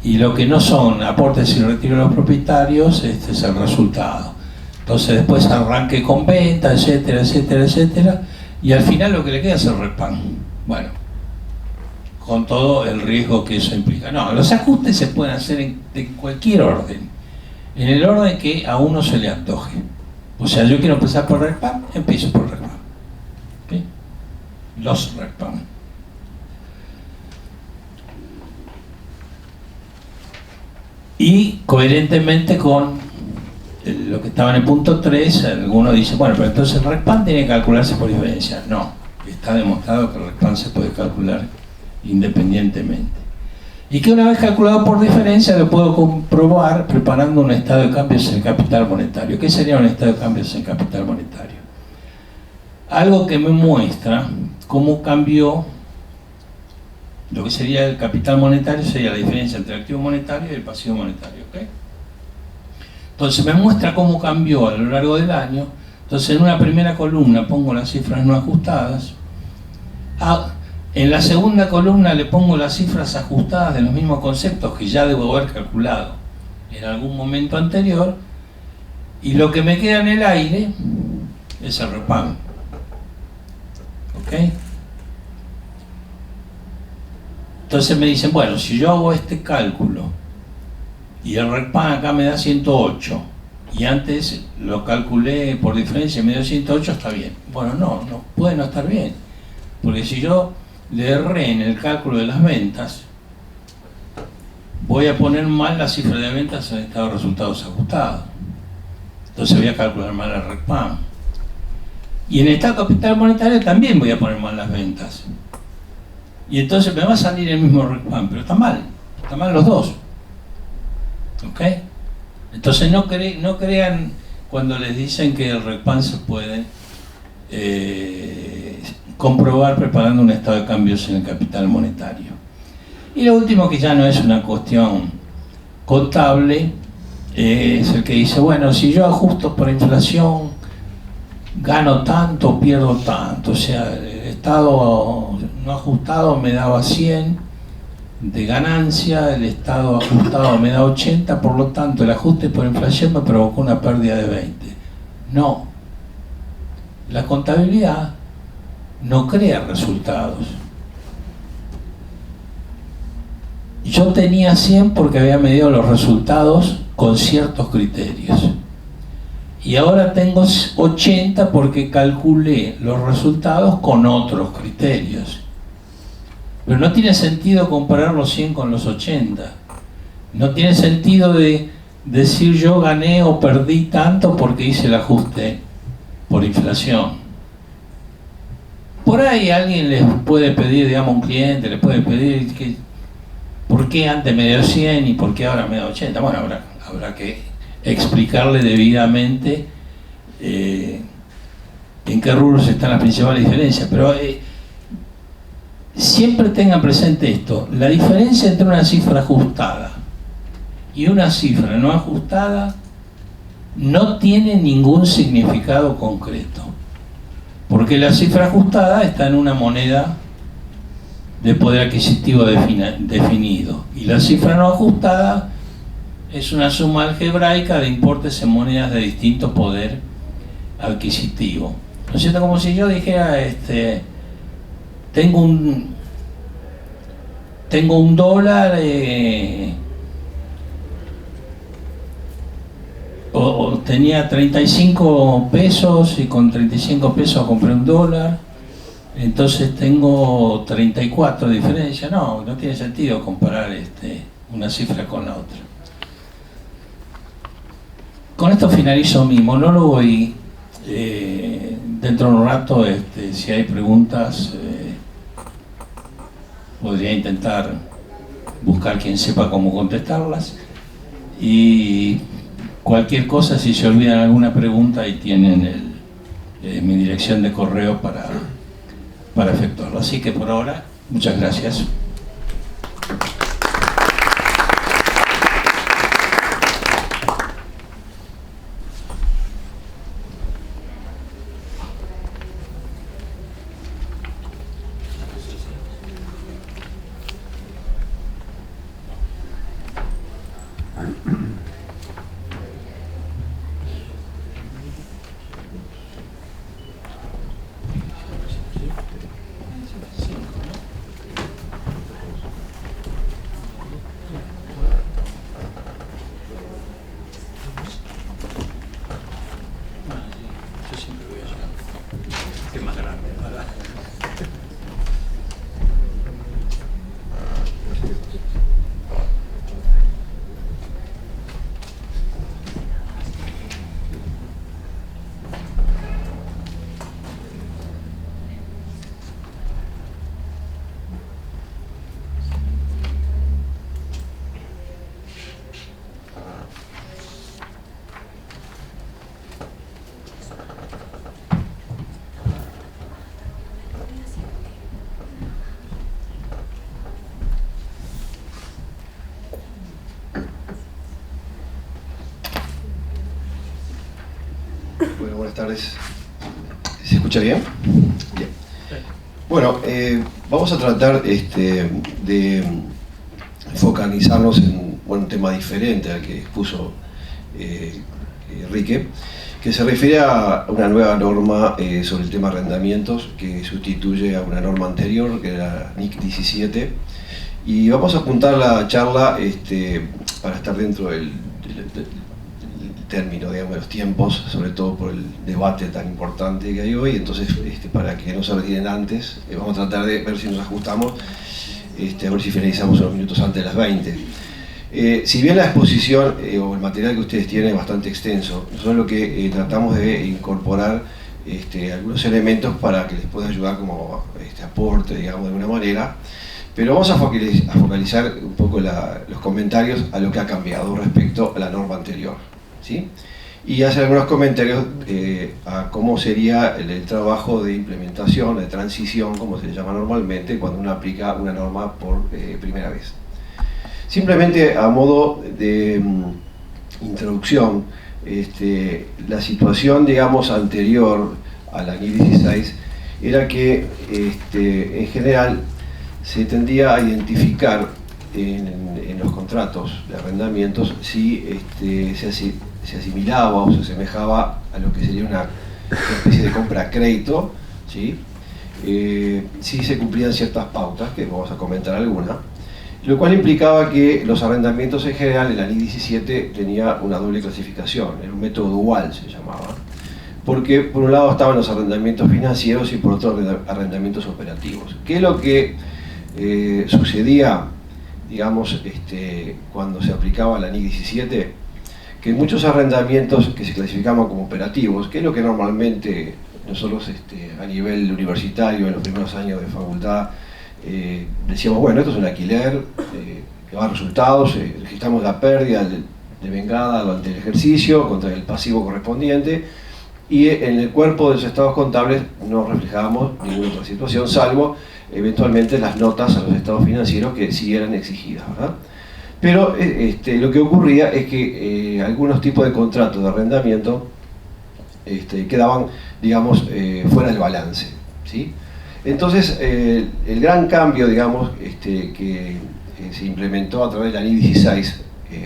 y lo que no son aportes y retiro de los propietarios, este es el resultado. Entonces después arranque con venta, etcétera, etcétera, etcétera, y al final lo que le queda es el RECPAM. Bueno, con todo el riesgo que eso implica. No, los ajustes se pueden hacer de cualquier orden, en el orden que a uno se le antoje. O sea, yo quiero empezar por RECPAM, empiezo por RECPAM. ¿Okay? Los RECPAM. Y coherentemente con lo que estaba en el punto 3, algunos dicen, bueno, pero entonces el RECPAM tiene que calcularse por diferencia. No, está demostrado que el RECPAM se puede calcular independientemente. Y que una vez calculado por diferencia lo puedo comprobar preparando un estado de cambios en capital monetario. ¿Qué sería un estado de cambios en capital monetario? Algo que me muestra cómo cambió lo que sería el capital monetario, sería la diferencia entre el activo monetario y el pasivo monetario. ¿Okay? Entonces me muestra cómo cambió a lo largo del año. Entonces en una primera columna pongo las cifras no ajustadas. En la segunda columna le pongo las cifras ajustadas de los mismos conceptos que ya debo haber calculado en algún momento anterior, y lo que me queda en el aire es el REPAM. ¿Ok? Entonces me dicen, bueno, si yo hago este cálculo y el REPAM acá me da 108 y antes lo calculé por diferencia y me dio 108, está bien. Bueno, no puede no estar bien, porque si yo le erré en el cálculo de las ventas, voy a poner mal la cifra de ventas en el estado de resultados ajustados. Entonces voy a calcular mal el REPAM. Y en el estado capital monetario también voy a poner mal las ventas. Y entonces me va a salir el mismo REPAM, pero están mal los dos. ¿Ok? Entonces no crean cuando les dicen que el REPAM se puede comprobar preparando un estado de cambios en el capital monetario. Y lo último, que ya no es una cuestión contable, es el que dice, bueno, si yo ajusto por inflación, gano tanto, pierdo tanto. O sea, el estado no ajustado me daba 100 de ganancia, el estado ajustado me da 80, por lo tanto el ajuste por inflación me provocó una pérdida de 20. No. La contabilidad no crea resultados. Yo tenía 100 porque había medido los resultados con ciertos criterios. Y ahora tengo 80 porque calculé los resultados con otros criterios. Pero no tiene sentido comparar los 100 con los 80. No tiene sentido de decir yo gané o perdí tanto porque hice el ajuste por inflación. Por ahí alguien les puede pedir, digamos, un cliente les puede pedir que ¿por qué antes me dio 100 y por qué ahora me da 80? Bueno, habrá que explicarle debidamente en qué rubros están las principales diferencias. Pero siempre tengan presente esto: la diferencia entre una cifra ajustada y una cifra no ajustada no tiene ningún significado concreto, porque la cifra ajustada está en una moneda de poder adquisitivo definido, y la cifra no ajustada es una suma algebraica de importes en monedas de distinto poder adquisitivo. ¿No es cierto? Como si yo dijera, tengo un dólar, o tenía 35 pesos y con 35 pesos compré un dólar, entonces tengo 34 de diferencia. No tiene sentido comparar una cifra con la otra. Con esto finalizo mi monólogo y dentro de un rato, si hay preguntas, podría intentar buscar quien sepa cómo contestarlas. Y cualquier cosa, si se olvidan alguna pregunta, ahí tienen mi dirección de correo para efectuarlo. Así que por ahora, muchas gracias. Bueno, buenas tardes. ¿Se escucha bien? Bien. Bueno, vamos a tratar de focalizarnos en un tema diferente al que expuso Enrique, que se refiere a una nueva norma sobre el tema arrendamientos que sustituye a una norma anterior, que era NIC 17, y vamos a apuntar la charla para estar dentro del término, digamos, de los tiempos, sobre todo por el debate tan importante que hay hoy. Entonces, para que no se retiren antes, vamos a tratar de ver si nos ajustamos, a ver si finalizamos unos minutos antes de las 20. Si bien la exposición o el material que ustedes tienen es bastante extenso, nosotros lo que tratamos de incorporar algunos elementos para que les pueda ayudar como aporte, digamos, de alguna manera, pero vamos a focalizar un poco los comentarios a lo que ha cambiado respecto a la norma anterior, ¿sí? Y hacer algunos comentarios a cómo sería el trabajo de implementación, de transición, como se le llama normalmente, cuando uno aplica una norma por primera vez. Simplemente a modo de introducción, la situación, digamos, anterior a la NIC 16 era que en general se tendía a identificar en los contratos de arrendamientos si se asimilaba o se asemejaba a lo que sería una especie de compra a crédito, ¿sí? Si se cumplían ciertas pautas, que vamos a comentar alguna, lo cual implicaba que los arrendamientos en general en la NIC 17 tenía una doble clasificación, era un método dual se llamaba, porque por un lado estaban los arrendamientos financieros y por otro arrendamientos operativos. ¿Qué es lo que sucedía, digamos, cuando se aplicaba la NIC 17? Que muchos arrendamientos que se clasificaban como operativos, que es lo que normalmente nosotros a nivel universitario en los primeros años de facultad decíamos, bueno, esto es un alquiler que va a resultados, registramos la pérdida de vengada durante el ejercicio contra el pasivo correspondiente, y en el cuerpo de los estados contables no reflejábamos ninguna otra situación, salvo eventualmente las notas a los estados financieros que sí eran exigidas, ¿verdad? Pero lo que ocurría es que algunos tipos de contratos de arrendamiento quedaban, digamos, fuera del balance, ¿sí? Entonces, el gran cambio, digamos, que se implementó a través de la NIC 16,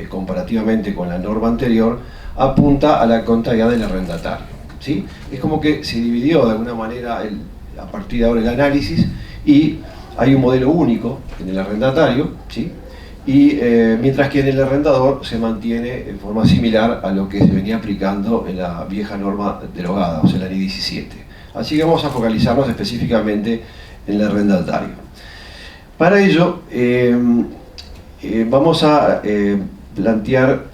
comparativamente con la norma anterior, apunta a la contabilidad del arrendatario, ¿sí? Es como que se dividió de alguna manera a partir de ahora el análisis, y hay un modelo único en el arrendatario, ¿sí? Y mientras que en el arrendador se mantiene en forma similar a lo que se venía aplicando en la vieja norma derogada, o sea, la NIC 17. Así que vamos a focalizarnos específicamente en el arrendatario. Para ello, vamos a plantear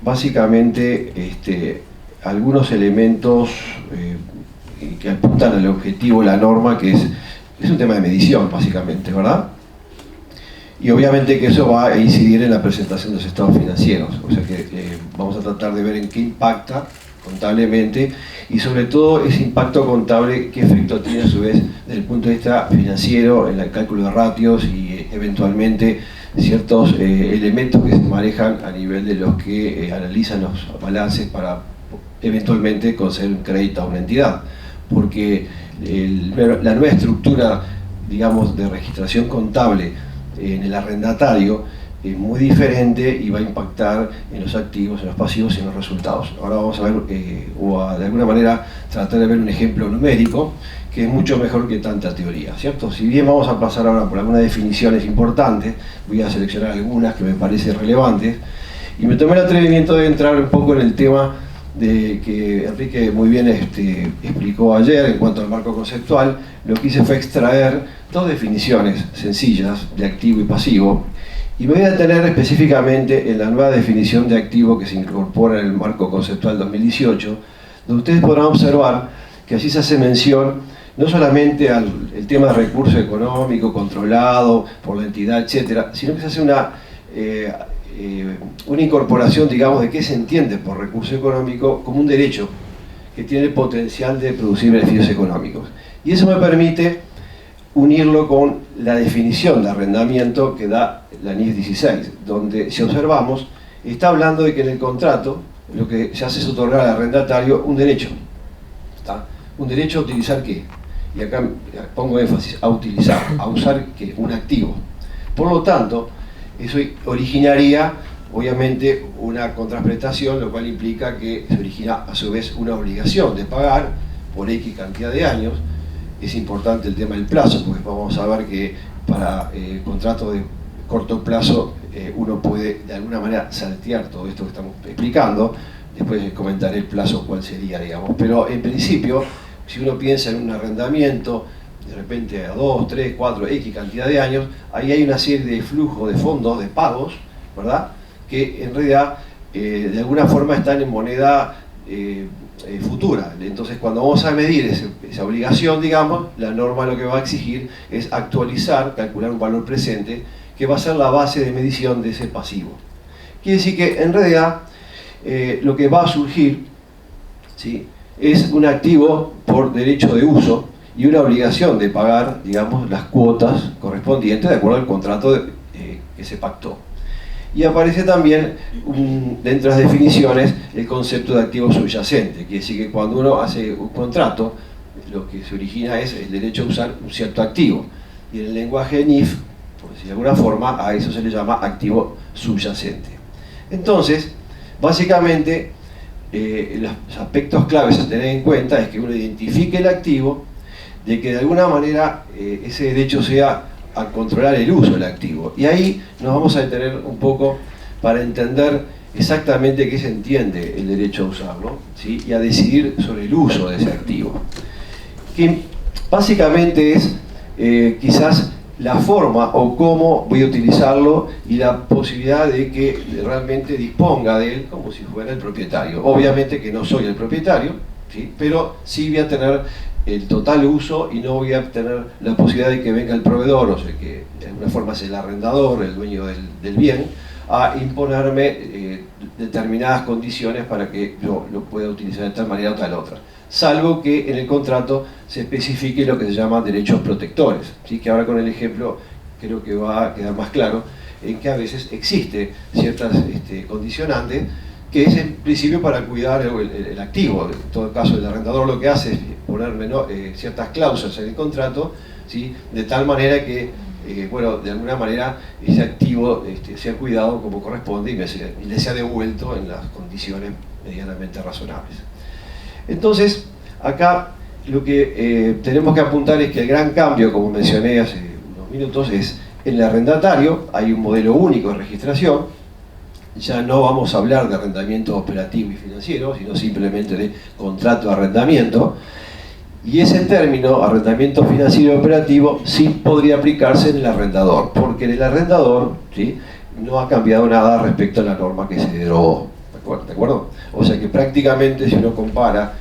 básicamente algunos elementos que apuntan al objetivo de la norma, que es un tema de medición, básicamente, ¿verdad? Y obviamente que eso va a incidir en la presentación de los estados financieros, o sea que vamos a tratar de ver en qué impacta contablemente, y sobre todo ese impacto contable, qué efecto tiene a su vez desde el punto de vista financiero en el cálculo de ratios y eventualmente ciertos elementos que se manejan a nivel de los que analizan los balances para eventualmente conceder un crédito a una entidad, porque la nueva estructura, digamos, de registración contable en el arrendatario es muy diferente y va a impactar en los activos, en los pasivos y en los resultados. Ahora vamos a ver, de alguna manera, tratar de ver un ejemplo numérico que es mucho mejor que tanta teoría, ¿cierto? Si bien vamos a pasar ahora por algunas definiciones importantes, voy a seleccionar algunas que me parecen relevantes, y me tomé el atrevimiento de entrar un poco en el tema de que Enrique muy bien explicó ayer en cuanto al marco conceptual. Lo que hice fue extraer dos definiciones sencillas de activo y pasivo, y me voy a detener específicamente en la nueva definición de activo que se incorpora en el marco conceptual 2018, donde ustedes podrán observar que allí se hace mención no solamente al tema de recurso económico controlado por la entidad, etcétera, sino que se hace una incorporación, digamos, de qué se entiende por recurso económico como un derecho que tiene el potencial de producir beneficios económicos. Y eso me permite unirlo con la definición de arrendamiento que da la NIC 16, donde, si observamos, está hablando de que en el contrato lo que se hace es otorgar al arrendatario un derecho. ¿Está? ¿Un derecho a utilizar qué? y acá pongo énfasis, a utilizar, a usar ¿qué? Un activo. Por lo tanto, eso originaría obviamente una contraprestación, lo cual implica que se origina a su vez una obligación de pagar por X cantidad de años. Es importante el tema del plazo, porque vamos a ver que para contratos de corto plazo uno puede de alguna manera saltear todo esto que estamos explicando. Después comentaré el plazo cuál sería, digamos, pero en principio, si uno piensa en un arrendamiento de repente a 2, 3, 4, X cantidad de años, ahí hay una serie de flujos de fondos, de pagos, ¿verdad?, que en realidad de alguna forma están en moneda futura. Entonces, cuando vamos a medir esa obligación, digamos, la norma lo que va a exigir es actualizar, calcular un valor presente, que va a ser la base de medición de ese pasivo. Quiere decir que en realidad lo que va a surgir, ¿sí?, es un activo por derecho de uso y una obligación de pagar, digamos, las cuotas correspondientes de acuerdo al contrato que se pactó. Y aparece también dentro de las definiciones el concepto de activo subyacente, quiere decir que cuando uno hace un contrato, lo que se origina es el derecho a usar un cierto activo. Y en el lenguaje de NIF, por decir de alguna forma, a eso se le llama activo subyacente. Entonces, básicamente, los aspectos claves a tener en cuenta es que uno identifique el activo, de que de alguna manera ese derecho sea a controlar el uso del activo. Y ahí nos vamos a detener un poco para entender exactamente qué se entiende el derecho a usarlo, ¿sí?, y a decidir sobre el uso de ese activo. Que básicamente es quizás la forma o cómo voy a utilizarlo y la posibilidad de que realmente disponga de él como si fuera el propietario. Obviamente que no soy el propietario, ¿sí?, pero sí voy a tener el total uso y no voy a tener la posibilidad de que venga el proveedor, o sea que de alguna forma es el arrendador, el dueño del bien, a imponerme determinadas condiciones para que yo lo pueda utilizar de tal manera o tal otra. Salvo que en el contrato se especifique lo que se llama derechos protectores, ¿sí?, que ahora con el ejemplo creo que va a quedar más claro, en que a veces existe ciertas condicionantes que es en principio para cuidar el activo. En todo caso, el arrendador lo que hace es ponerme ciertas cláusulas en el contrato, ¿sí?, de tal manera que, bueno, de alguna manera ese activo sea cuidado como corresponde y le sea devuelto en las condiciones medianamente razonables. Entonces, acá lo que tenemos que apuntar es que el gran cambio, como mencioné hace unos minutos, es en el arrendatario hay un modelo único de registración. Ya no vamos a hablar de arrendamiento operativo y financiero, sino simplemente de contrato de arrendamiento. Y ese término, arrendamiento financiero y operativo, sí podría aplicarse en el arrendador, porque en el arrendador, ¿sí?, no ha cambiado nada respecto a la norma que se derogó. ¿De acuerdo? O sea que prácticamente, si uno compara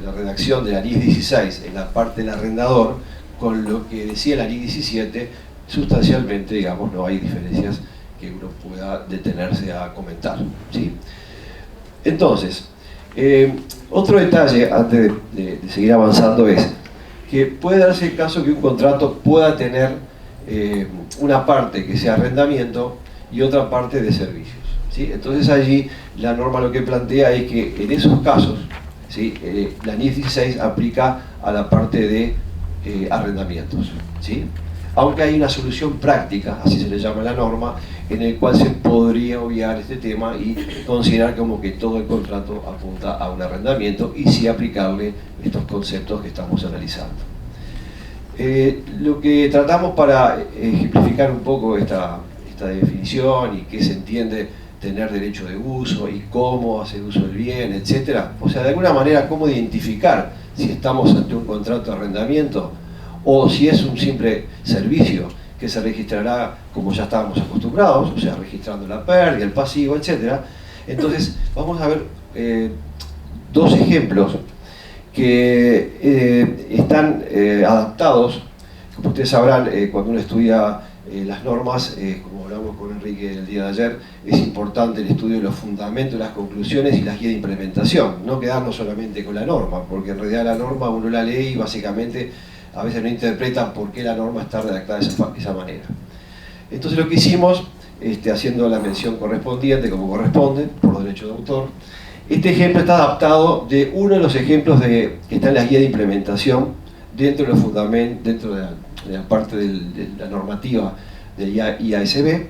la redacción de la NIS 16 en la parte del arrendador con lo que decía la NIS 17, sustancialmente, digamos, no hay diferencias que uno pueda detenerse a comentar, ¿sí? Entonces, otro detalle antes de seguir avanzando es que puede darse el caso que un contrato pueda tener una parte que sea arrendamiento y otra parte de servicios, ¿sí? Entonces allí la norma lo que plantea es que en esos casos, ¿sí?, la NIS 16 aplica a la parte de arrendamientos, ¿sí?, aunque hay una solución práctica, así se le llama la norma, en el cual se podría obviar este tema y considerar como que todo el contrato apunta a un arrendamiento y sí aplicarle estos conceptos que estamos analizando. Lo que tratamos para ejemplificar un poco esta definición y qué se entiende tener derecho de uso y cómo hacer uso del bien, etcétera, o sea, de alguna manera cómo identificar si estamos ante un contrato de arrendamiento o si es un simple servicio que se registrará como ya estábamos acostumbrados, o sea, registrando la pérdida, el pasivo, etc. Entonces, vamos a ver dos ejemplos que están adaptados. Como ustedes sabrán, cuando uno estudia las normas, como hablamos con Enrique el día de ayer, es importante el estudio de los fundamentos, las conclusiones y las guías de implementación, no quedarnos solamente con la norma, porque en realidad la norma uno la lee y básicamente a veces no interpreta por qué la norma está redactada de esa manera. Entonces lo que hicimos, haciendo la mención correspondiente como corresponde, por derecho de autor, este ejemplo está adaptado de uno de los ejemplos que está en la guía de implementación dentro de los fundamentos, dentro de la parte de la normativa del IASB,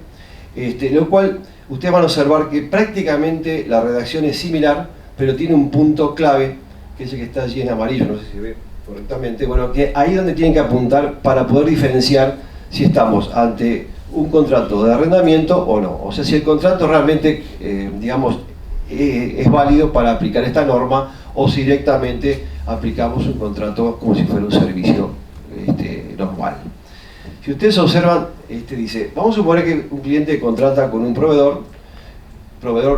lo cual ustedes van a observar que prácticamente la redacción es similar, pero tiene un punto clave, que es el que está allí en amarillo, no sé si se ve correctamente, bueno, que ahí es donde tienen que apuntar para poder diferenciar si estamos ante un contrato de arrendamiento o no. O sea, si el contrato realmente, digamos, es válido para aplicar esta norma, o si directamente aplicamos un contrato como si fuera un servicio normal. Si ustedes observan, dice, vamos a suponer que un cliente contrata con un proveedor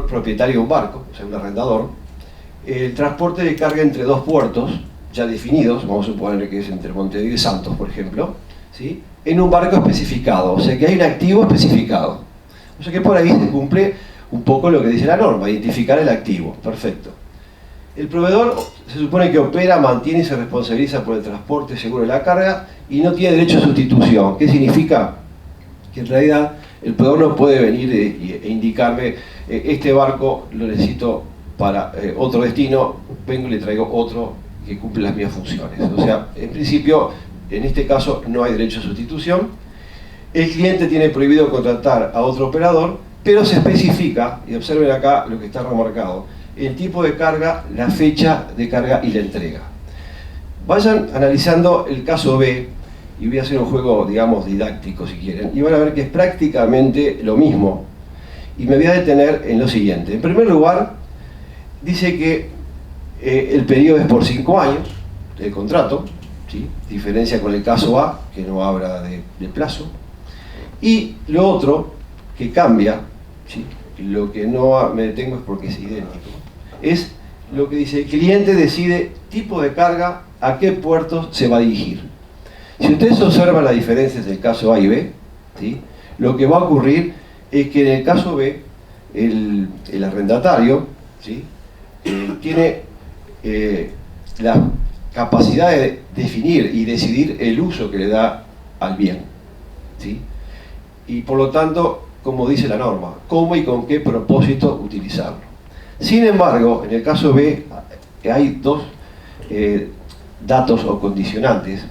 propietario de un barco, o sea, un arrendador, el transporte de carga entre dos puertos ya definidos, vamos a suponer que es entre Montevideo y Santos, por ejemplo, ¿sí?, en un barco especificado, o sea que hay un activo especificado. O sea que por ahí se cumple un poco lo que dice la norma, identificar el activo, perfecto. El proveedor se supone que opera, mantiene y se responsabiliza por el transporte seguro de la carga y no tiene derecho a sustitución. ¿Qué significa? Que en realidad el proveedor no puede venir e indicarme, este barco lo necesito para otro destino, vengo y le traigo otro que cumple las mismas funciones. O sea, en principio, en este caso no hay derecho a sustitución. El cliente tiene prohibido contratar a otro operador, pero se especifica, y observen acá lo que está remarcado, el tipo de carga, la fecha de carga y la entrega. Vayan analizando el caso B, y voy a hacer un juego, digamos, didáctico si quieren, y van a ver que es prácticamente lo mismo. Y me voy a detener en lo siguiente. En primer lugar, dice que el periodo es por 5 años, el contrato, ¿sí?, diferencia con el caso A, que no habla de plazo. Y lo otro, que cambia, ¿sí?, lo que no me detengo es porque es idéntico, es lo que dice: el cliente decide tipo de carga, a qué puerto se va a dirigir. Si ustedes observan las diferencias del caso A y B, ¿sí?, lo que va a ocurrir es que en el caso B, el arrendatario, ¿sí?, tiene la capacidad de definir y decidir el uso que le da al bien, ¿sí?, y por lo tanto, como dice la norma, cómo y con qué propósito utilizarlo. Sin embargo, en el caso B hay dos datos o condicionantes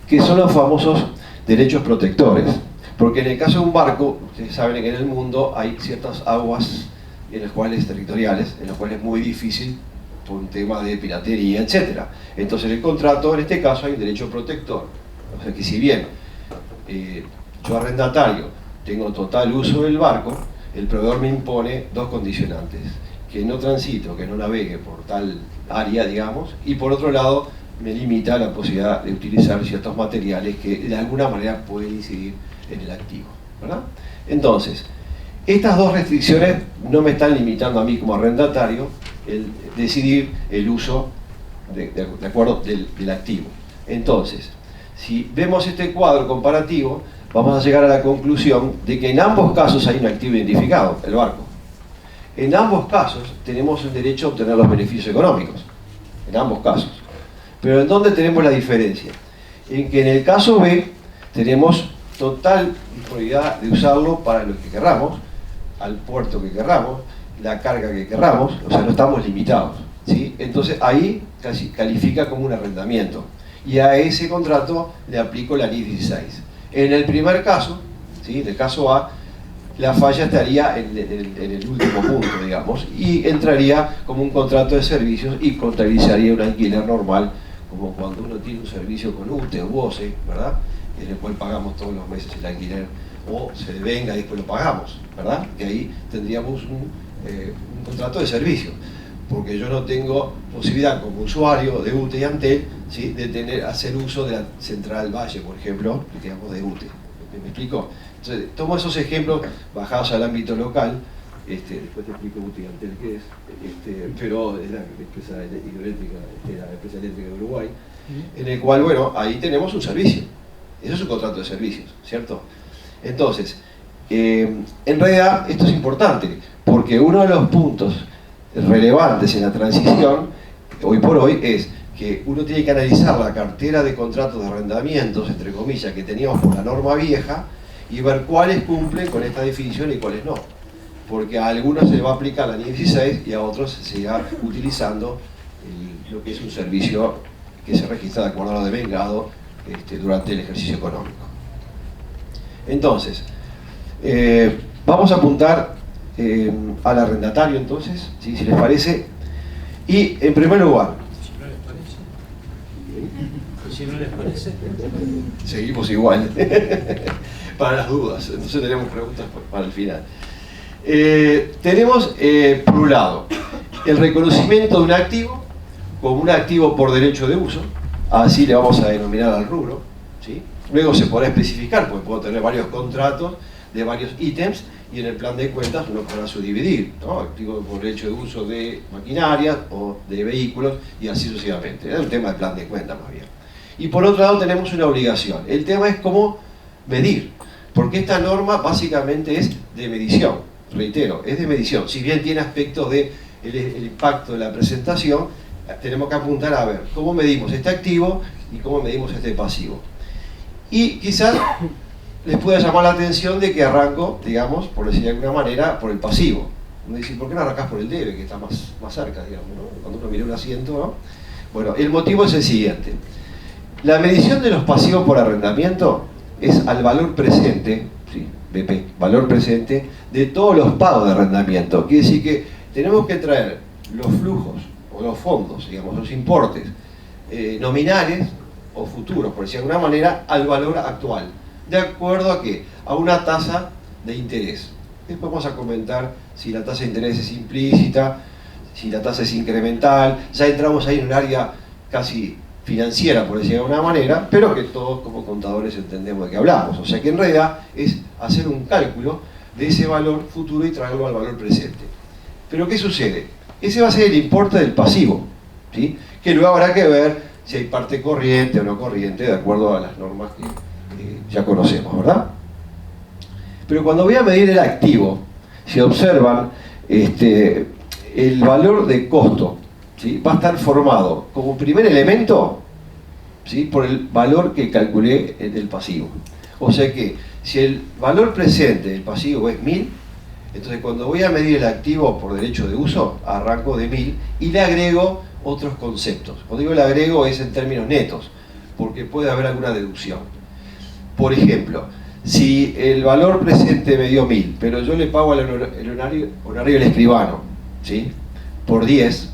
que son los famosos derechos protectores, porque en el caso de un barco, ustedes saben que en el mundo hay ciertas aguas en las cuales territoriales, en las cuales es muy difícil por un tema de piratería, etc. Entonces en el contrato, en este caso, hay un derecho protector. O sea que si bien yo arrendatario tengo total uso del barco, el proveedor me impone dos condicionantes: que no transite o que no navegue por tal área, digamos, y por otro lado me limita la posibilidad de utilizar ciertos materiales que de alguna manera pueden incidir en el activo, ¿verdad? Entonces, estas dos restricciones no me están limitando a mí como arrendatario el decidir el uso de acuerdo del activo. Entonces, si vemos este cuadro comparativo, vamos a llegar a la conclusión de que en ambos casos hay un activo identificado, el barco. En ambos casos tenemos el derecho a obtener los beneficios económicos, en ambos casos. Pero ¿en dónde tenemos la diferencia? En que en el caso B tenemos total disponibilidad de usarlo para lo que querramos, al puerto que querramos, la carga que querramos, o sea, no estamos limitados, ¿sí? Entonces ahí casi califica como un arrendamiento, y a ese contrato le aplico la NIF 16. En el primer caso, ¿sí?, en el caso A, la falla estaría en el último punto, digamos, y entraría como un contrato de servicios y contabilizaría un alquiler normal, como cuando uno tiene un servicio con UTE o UOCE, ¿verdad?, en el cual pagamos todos los meses el alquiler, o se devenga y después lo pagamos, ¿verdad?, que ahí tendríamos un contrato de servicio, porque yo no tengo posibilidad como usuario de UTE y Antel, ¿sí?, de hacer uso de la Central Valle, por ejemplo, digamos, de UTE. ¿Me explico? Entonces, tomo esos ejemplos bajados al ámbito local, después te explico UTE y Antel qué es, pero es la empresa hidroeléctrica, la empresa eléctrica de Uruguay, en el cual, bueno, ahí tenemos un servicio. Eso es un contrato de servicios, ¿cierto? Entonces, en realidad esto es importante, porque uno de los puntos relevantes en la transición, hoy por hoy, es que uno tiene que analizar la cartera de contratos de arrendamientos, entre comillas, que teníamos por la norma vieja, y ver cuáles cumplen con esta definición y cuáles no. Porque a algunos se le va a aplicar la NIF 16 y a otros se siga utilizando lo que es un servicio que se registra de acuerdo a lo devengado durante el ejercicio económico. Entonces, vamos a apuntar al arrendatario entonces, ¿sí? Si les parece, y en primer lugar, si no les parece, seguimos igual, para las dudas, entonces tenemos preguntas para el final. Tenemos, por un lado, el reconocimiento de un activo como un activo por derecho de uso, así le vamos a denominar al rubro, ¿sí? Luego se podrá especificar, porque puedo tener varios contratos de varios ítems, y en el plan de cuentas uno podrá subdividir, ¿no? Activo por derecho de uso de maquinaria o de vehículos, y así sucesivamente. Es un tema de plan de cuentas más bien. Y por otro lado tenemos una obligación. El tema es cómo medir, porque esta norma básicamente es de medición, reitero, es de medición. Si bien tiene aspectos de el impacto de la presentación, tenemos que apuntar a ver cómo medimos este activo y cómo medimos este pasivo. Y quizás les pueda llamar la atención de que arranco, digamos, por decir de alguna manera, por el pasivo. Uno dice, ¿por qué no arrancas por el debe, que está más cerca, digamos, ¿no? Cuando uno mira un asiento, ¿no? Bueno, el motivo es el siguiente. La medición de los pasivos por arrendamiento es al valor presente, ¿sí? BP, valor presente, de todos los pagos de arrendamiento. Quiere decir que tenemos que traer los flujos o los fondos, digamos, los importes nominales o futuros, por decir de alguna manera, al valor actual. ¿De acuerdo a qué? A una tasa de interés. Después vamos a comentar si la tasa de interés es implícita, si la tasa es incremental. Ya entramos ahí en un área casi financiera, por decir de alguna manera, pero que todos como contadores entendemos de qué hablamos. O sea que en realidad es hacer un cálculo de ese valor futuro y traerlo al valor presente. Pero ¿qué sucede? Ese va a ser el importe del pasivo, ¿sí? Que luego habrá que ver si hay parte corriente o no corriente, de acuerdo a las normas que ya conocemos, ¿verdad? Pero cuando voy a medir el activo, si observan, el valor de costo, ¿sí? Va a estar formado como primer elemento, ¿sí? Por el valor que calculé del pasivo. O sea que si el valor presente del pasivo es 1000, entonces cuando voy a medir el activo por derecho de uso, arranco de 1000 y le agrego otros conceptos. Cuando digo le agrego es en términos netos, porque puede haber alguna deducción. Por ejemplo, si el valor presente me dio 1000, pero yo le pago el honorario del escribano, ¿sí? Por 10,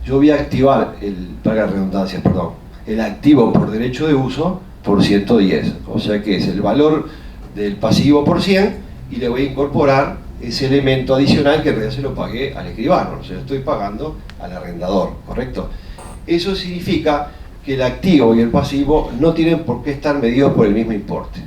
yo voy a activar valga la redundancia, perdón, el activo por derecho de uso por 110. O sea que es el valor del pasivo por 100 y le voy a incorporar ese elemento adicional que en realidad se lo pagué al escribano, se lo estoy pagando al arrendador, ¿correcto? Eso significa que el activo y el pasivo no tienen por qué estar medidos por el mismo importe,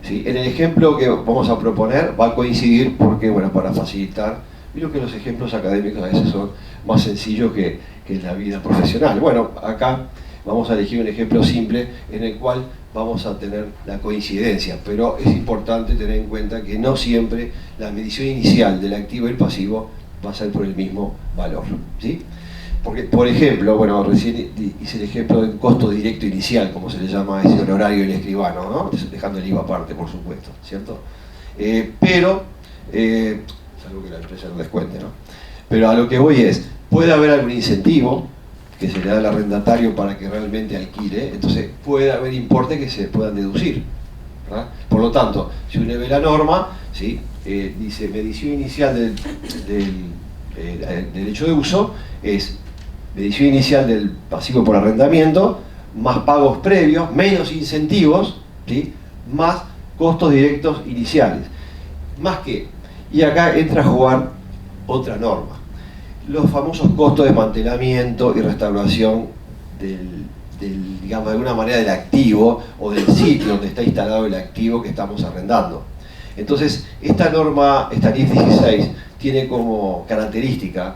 ¿sí? En el ejemplo que vamos a proponer va a coincidir porque, bueno, para facilitar, creo que los ejemplos académicos a veces son más sencillos que en la vida profesional. Bueno, acá vamos a elegir un ejemplo simple en el cual vamos a tener la coincidencia, pero es importante tener en cuenta que no siempre la medición inicial del activo y el pasivo va a ser por el mismo valor, ¿sí? Porque, por ejemplo, bueno, recién hice el ejemplo del costo directo inicial, como se le llama a ese honorario del escribano, ¿no? Dejando el IVA aparte, por supuesto, ¿cierto? Salvo que la empresa no descuente, ¿no? Pero a lo que voy es, puede haber algún incentivo que se le da al arrendatario para que realmente alquile, entonces puede haber importes que se puedan deducir, ¿verdad? Por lo tanto, si uno ve la norma, ¿sí? Dice medición inicial del derecho de uso es medición inicial del pasivo por arrendamiento, más pagos previos, menos incentivos, ¿sí? Más costos directos iniciales. Más que, y acá entra a jugar otra norma, los famosos costos de desmantelamiento y restauración digamos, de alguna manera del activo o del sitio donde está instalado el activo que estamos arrendando. Entonces, esta norma, esta NIF 16, tiene como característica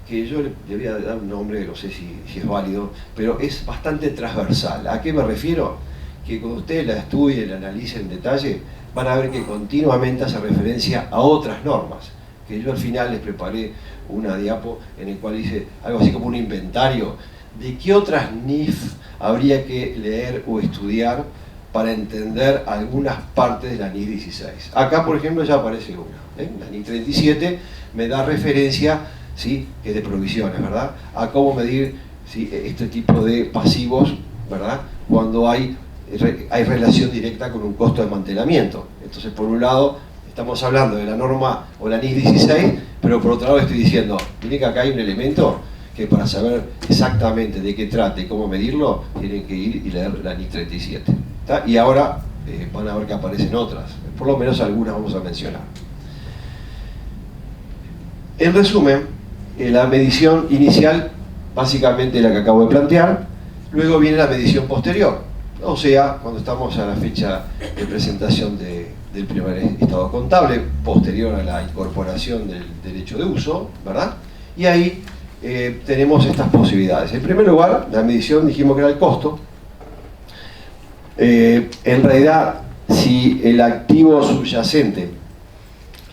que yo le voy a dar un nombre, no sé si es válido, pero es bastante transversal. ¿A qué me refiero? Que cuando ustedes la estudien, la analicen en detalle, van a ver que continuamente hace referencia a otras normas, que yo al final les preparé una diapo en el cual hice algo así como un inventario de qué otras NIF habría que leer o estudiar para entender algunas partes de la NIF 16. Acá, por ejemplo, ya aparece una, ¿eh? La NIF 37 me da referencia, ¿sí? Que es de provisiones, ¿verdad? A cómo medir ¿sí? Este tipo de pasivos, ¿verdad? Cuando hay relación directa con un costo de mantenimiento. Entonces, por un lado, estamos hablando de la norma o la NIS 16, pero por otro lado estoy diciendo, miren que acá hay un elemento que para saber exactamente de qué trata y cómo medirlo, tienen que ir y leer la NIS 37. ¿Está? Y ahora van a ver que aparecen otras, por lo menos algunas vamos a mencionar. En resumen, la medición inicial, básicamente la que acabo de plantear, luego viene la medición posterior, o sea, cuando estamos a la fecha de presentación del primer estado contable, posterior a la incorporación del derecho de uso, ¿verdad? Y ahí tenemos estas posibilidades. En primer lugar, la medición dijimos que era el costo. En realidad, si el activo subyacente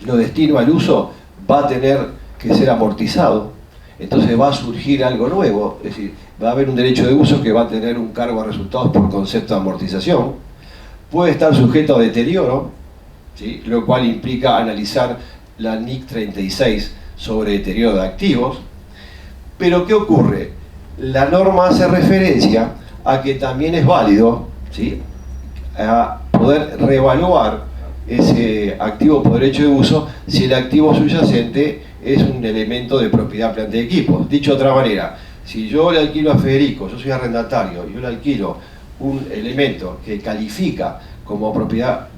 lo destino al uso, va a tener que ser amortizado, entonces va a surgir algo nuevo, es decir, va a haber un derecho de uso que va a tener un cargo a resultados por concepto de amortización, puede estar sujeto a deterioro, ¿sí? Lo cual implica analizar la NIC 36 sobre deterioro de activos, pero ¿qué ocurre? La norma hace referencia a que también es válido, ¿sí? A poder reevaluar ese activo por derecho de uso si el activo subyacente es un elemento de propiedad planta de equipos. Dicho de otra manera, si yo le alquilo a Federico, yo soy arrendatario, yo le alquilo un elemento que califica como propiedad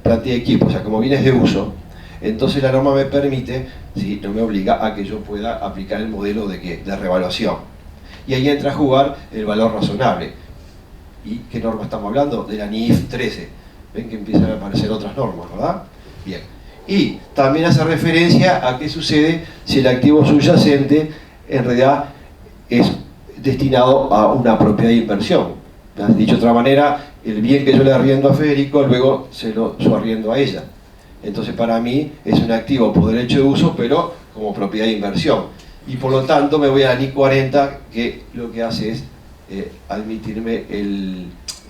planta de equipos, o sea, como bienes de uso, entonces la norma me permite, ¿sí? No me obliga a que yo pueda aplicar el modelo de revaluación. Y ahí entra a jugar el valor razonable. ¿Y qué norma estamos hablando? De la NIF 13. Ven que empiezan a aparecer otras normas, ¿verdad? Bien. Y también hace referencia a qué sucede si el activo subyacente en realidad es destinado a una propiedad de inversión. Dicho de otra manera, el bien que yo le arriendo a Federico, luego se lo arriendo a ella. Entonces para mí es un activo por derecho de uso, pero como propiedad de inversión. Y por lo tanto me voy a la NIC 40, que lo que hace es admitirme el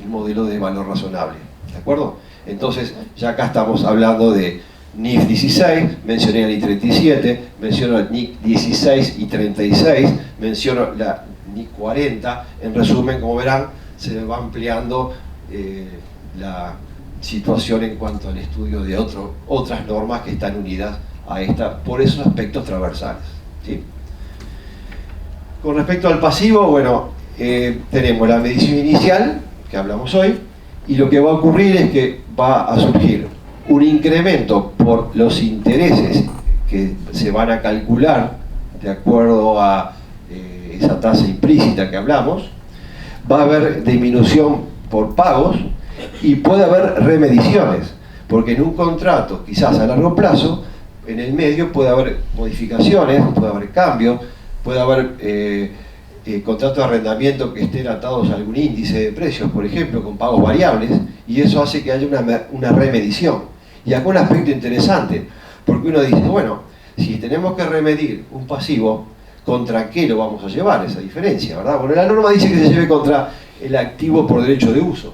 modelo de valor razonable. ¿De acuerdo? Entonces ya acá estamos hablando de NIF 16, mencioné la NIF 37, menciono la NIF 16 y 36, menciono la NIF 40. En resumen, como verán, se va ampliando la situación en cuanto al estudio de otras normas que están unidas a esta por esos aspectos transversales, ¿sí? Con respecto al pasivo, bueno, tenemos la medición inicial, que hablamos hoy, y lo que va a ocurrir es que va a surgir un incremento por los intereses que se van a calcular de acuerdo a esa tasa implícita que hablamos, va a haber disminución por pagos y puede haber remediciones, porque en un contrato, quizás a largo plazo, en el medio puede haber modificaciones, puede haber cambios, puede haber contratos de arrendamiento que estén atados a algún índice de precios, por ejemplo, con pagos variables, y eso hace que haya una remedición. Y acá un aspecto interesante, porque uno dice, bueno, si tenemos que remedir un pasivo, ¿contra qué lo vamos a llevar esa diferencia, verdad? Bueno, la norma dice que se lleve contra el activo por derecho de uso.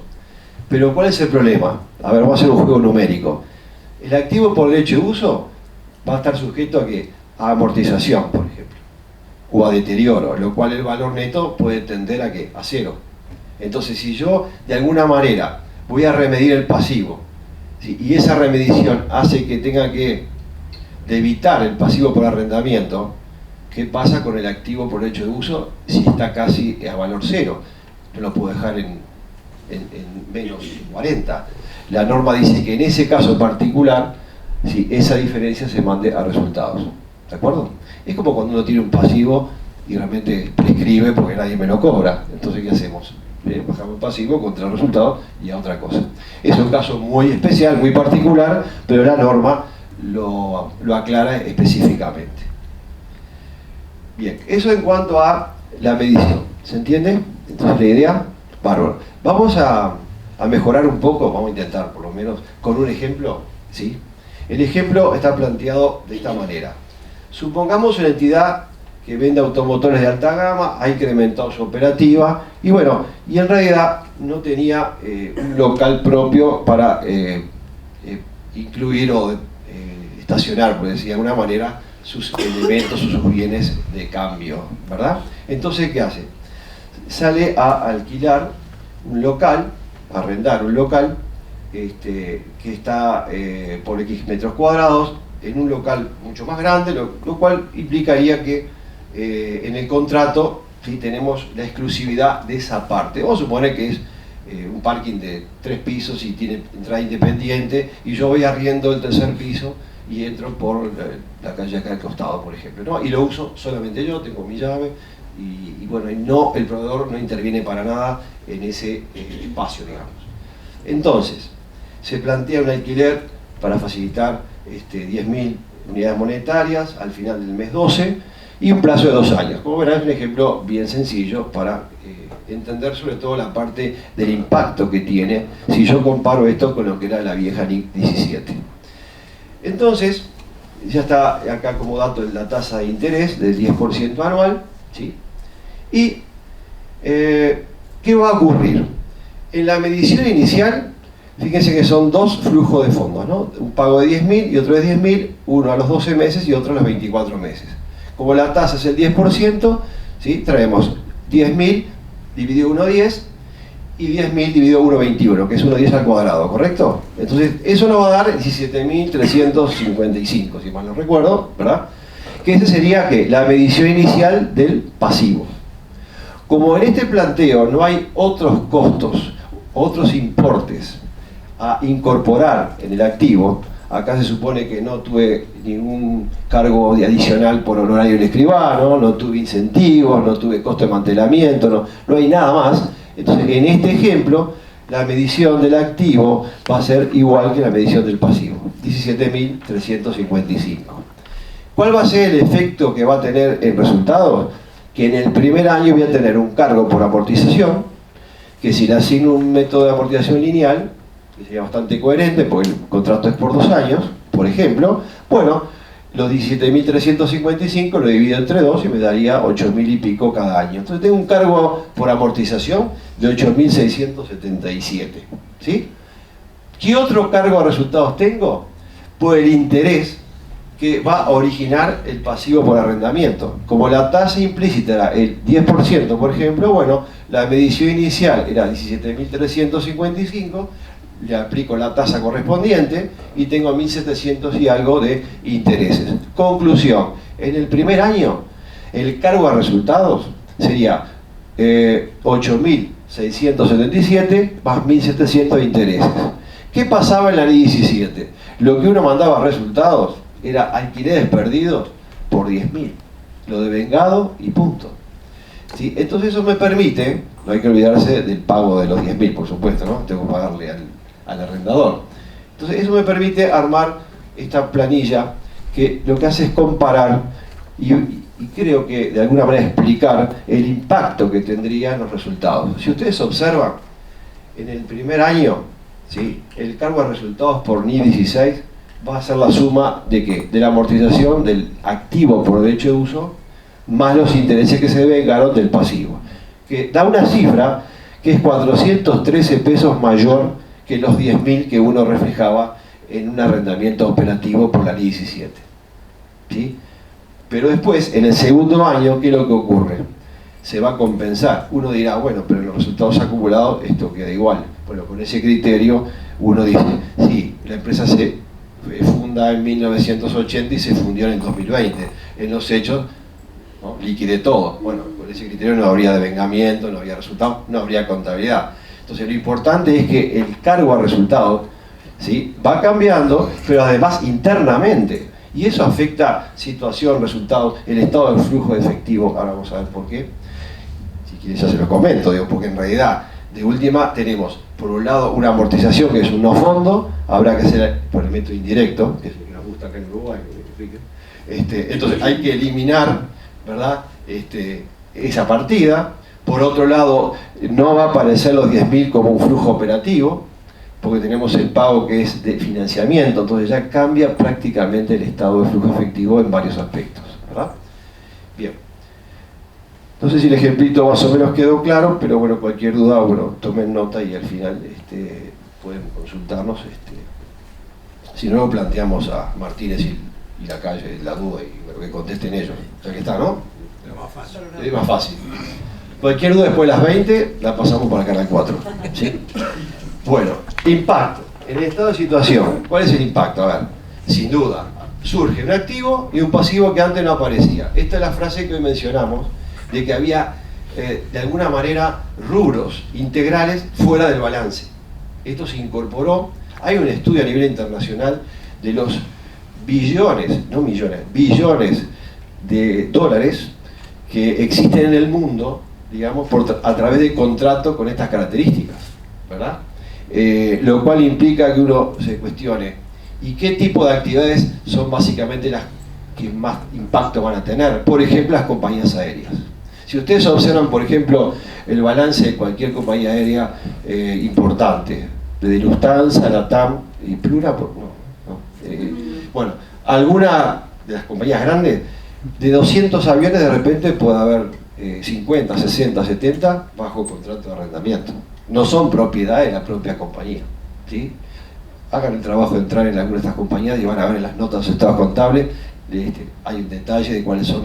Pero ¿cuál es el problema? A ver, vamos a hacer un juego numérico. El activo por derecho de uso va a estar sujeto a ¿qué? A amortización, por ejemplo, o a deterioro, lo cual el valor neto puede tender a ¿qué? A cero. Entonces, si yo de alguna manera voy a remedir el pasivo, ¿sí? Y esa remedición hace que tenga que debitar el pasivo por arrendamiento, ¿qué pasa con el activo por derecho de uso si está casi a valor cero? No lo puedo dejar en menos 40. La norma dice que en ese caso particular, si esa diferencia se mande a resultados. ¿De acuerdo? Es como cuando uno tiene un pasivo y realmente prescribe porque nadie me lo cobra. Entonces, ¿qué hacemos? Bajamos el pasivo contra el resultado y a otra cosa. Es un caso muy especial, muy particular, pero la norma lo aclara específicamente. Bien, eso en cuanto a la medición. ¿Se entiende? Entonces la idea, bárbaro. Vamos a mejorar un poco, vamos a intentar por lo menos, con un ejemplo, ¿sí? El ejemplo está planteado de esta manera. Supongamos una entidad que vende automotores de alta gama, ha incrementado su operativa y bueno, y en realidad no tenía un local propio para incluir o estacionar, por decir de alguna manera, sus elementos o sus bienes de cambio, ¿verdad? Entonces, ¿qué hace? sale a alquilar un local, a arrendar un local que está por X metros cuadrados, en un local mucho más grande, lo cual implicaría que en el contrato, ¿sí?, tenemos la exclusividad de esa parte. Vamos a suponer que es un parking de 3 pisos y tiene entrada independiente, y yo voy arriendo el tercer piso y entro por la calle acá al costado, por ejemplo, ¿no? Y lo uso solamente yo, tengo mi llave, y bueno, el proveedor no interviene para nada en ese espacio, digamos. Entonces, se plantea un alquiler para facilitar 10.000 unidades monetarias al final del mes 12 y un plazo de 2 años. Como verán, es un ejemplo bien sencillo para entender sobre todo la parte del impacto que tiene si yo comparo esto con lo que era la vieja NIC 17. Entonces, ya está acá como dato la tasa de interés del 10% anual, ¿sí? Y, ¿qué va a ocurrir? En la medición inicial, fíjense que son 2 flujos de fondos, ¿no? Un pago de 10.000 y otro de 10.000, uno a los 12 meses y otro a los 24 meses. Como la tasa es el 10%, ¿sí?, traemos 10.000 dividido 1,10 y 10.000 dividido 1,21, que es 1,10 al cuadrado, ¿correcto? Entonces, eso nos va a dar 17.355, si mal no recuerdo, ¿verdad? Que ese sería, ¿qué?, la medición inicial del pasivo. Como en este planteo no hay otros costos, otros importes a incorporar en el activo, acá se supone que no tuve ningún cargo adicional por honorario del escribano, no tuve incentivos, no tuve costo de mantenimiento, no hay nada más. Entonces, en este ejemplo, la medición del activo va a ser igual que la medición del pasivo, 17.355. ¿Cuál va a ser el efecto que va a tener el resultado? Que en el primer año voy a tener un cargo por amortización, que si le asigno un método de amortización lineal, que sería bastante coherente, porque el contrato es por 2 años, por ejemplo, bueno, los 17.355 lo divido entre 2 y me daría 8.000 y pico cada año. Entonces tengo un cargo por amortización de 8.677, ¿sí? ¿Qué otro cargo a resultados tengo? Pues el interés que va a originar el pasivo por arrendamiento. Como la tasa implícita era el 10%, por ejemplo, bueno, la medición inicial era 17.355, le aplico la tasa correspondiente y tengo 1.700 y algo de intereses. Conclusión, en el primer año el cargo a resultados sería 8.677 más 1.700 de intereses. ¿Qué pasaba en la ley 17? Lo que uno mandaba a resultados era alquileres perdidos por 10.000, lo devengado y punto. ¿Sí? Entonces eso me permite, no hay que olvidarse del pago de los 10.000, por supuesto, ¿no? Tengo que pagarle al arrendador. Entonces eso me permite armar esta planilla que lo que hace es comparar y creo que de alguna manera explicar el impacto que tendría en los resultados. Si ustedes observan, en el primer año, ¿sí?, el cargo a resultados por NIC 16 va a ser la suma de ¿qué? De la amortización del activo por derecho de uso más los intereses que se devengaron del pasivo, que da una cifra que es 413 pesos mayor que los 10.000 que uno reflejaba en un arrendamiento operativo por la ley 17, ¿sí? Pero después, en el segundo año, ¿qué es lo que ocurre? Se va a compensar. Uno dirá, bueno, pero en los resultados acumulados esto queda igual. Bueno, con ese criterio uno dice, sí, la empresa se funda en 1980 y se fundió en el 2020. En los hechos, ¿no?, liquide todo. Bueno, con ese criterio no habría devengamiento, no habría resultado, no habría contabilidad. Entonces lo importante es que el cargo a resultados, ¿sí?, va cambiando, pero además internamente. Y eso afecta situación, resultados, el estado del flujo de efectivo. Ahora vamos a ver por qué. Si quieren ya se lo comento, digo, porque en realidad, de última, tenemos por un lado una amortización que es un no fondo, habrá que hacer por el método indirecto, que es lo que nos gusta acá en Uruguay, entonces hay que eliminar, ¿verdad?, esa partida. Por otro lado, no va a aparecer los 10.000 como un flujo operativo, porque tenemos el pago que es de financiamiento, entonces ya cambia prácticamente el estado de flujo efectivo en varios aspectos, ¿verdad? Bien. No sé si el ejemplito más o menos quedó claro, pero bueno, cualquier duda, bueno, tomen nota y al final pueden consultarnos. Si no, lo planteamos a Martínez y la calle la duda y bueno, que contesten ellos, ya que está, ¿no? Es más fácil. Es más fácil. Cualquier duda después de las 20 la pasamos para el canal 4. ¿Sí? Bueno, impacto. En el estado de situación, ¿cuál es el impacto? A ver, sin duda, surge un activo y un pasivo que antes no aparecía. Esta es la frase que hoy mencionamos, de que había, de alguna manera, rubros integrales fuera del balance. Esto se incorporó. Hay un estudio a nivel internacional de los billones, no millones, billones de dólares que existen en el mundo, digamos, a través de contratos con estas características, ¿verdad? Lo cual implica que uno se cuestione, ¿y qué tipo de actividades son básicamente las que más impacto van a tener? Por ejemplo, las compañías aéreas. Si ustedes observan, por ejemplo, el balance de cualquier compañía aérea importante, de Lufthansa, LATAM y Plura, bueno, alguna de las compañías grandes, de 200 aviones de repente puede haber 50, 60, 70 bajo contrato de arrendamiento. No son propiedad de la propia compañía, ¿sí? Hagan el trabajo de entrar en alguna de estas compañías y van a ver en las notas de los estados contables, hay un detalle de cuáles son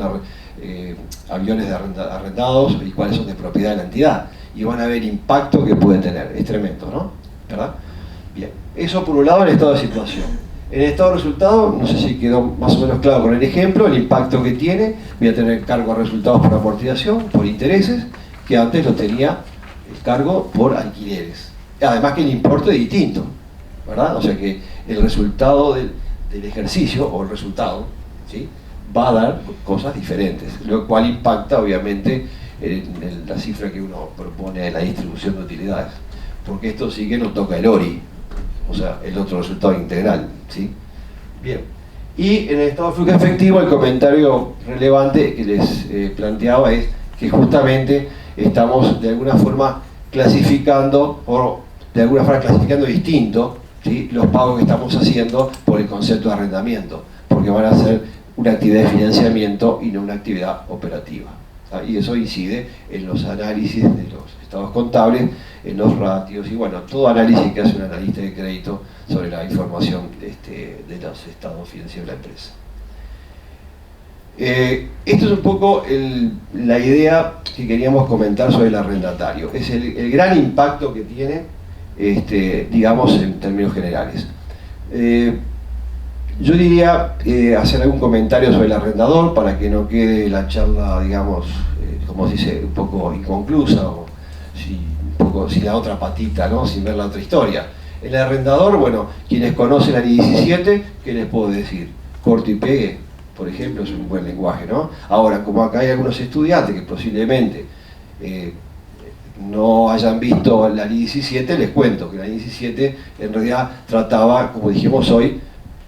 aviones arrendados y cuáles son de propiedad de la entidad, y van a ver el impacto que puede tener. Es tremendo, ¿no? ¿Verdad? Bien, eso por un lado en el estado de situación. En el estado de resultado, no sé si quedó más o menos claro con el ejemplo, el impacto que tiene. Voy a tener cargo a resultados por amortización, por intereses, que antes lo tenía el cargo por alquileres. Además que el importe es distinto, ¿verdad? O sea que el resultado del ejercicio, o el resultado, ¿sí?, va a dar cosas diferentes, lo cual impacta obviamente en la cifra que uno propone de la distribución de utilidades, porque esto sí que nos toca el ORI, o sea, el otro resultado integral, ¿sí? Bien, y en el estado de flujo efectivo el comentario relevante que les planteaba es que justamente estamos de alguna forma clasificando, o de alguna forma clasificando distinto, ¿sí?, los pagos que estamos haciendo por el concepto de arrendamiento, porque van a ser una actividad de financiamiento y no una actividad operativa. Y eso incide en los análisis de los estados contables, en los ratios y bueno, todo análisis que hace un analista de crédito sobre la información de los estados financieros de la empresa. Esto es un poco la idea que queríamos comentar sobre el arrendatario. Es el gran impacto que tiene, digamos, en términos generales. Yo diría hacer algún comentario sobre el arrendador para que no quede la charla, digamos, como se dice, un poco inconclusa o un poco sin la otra patita, ¿no?, sin ver la otra historia. El arrendador, bueno, quienes conocen la ley 17, ¿qué les puedo decir? Corte y pegue, por ejemplo, es un buen lenguaje, ¿no? Ahora, como acá hay algunos estudiantes que posiblemente no hayan visto la ley 17, les cuento que la ley 17 en realidad trataba, como dijimos hoy,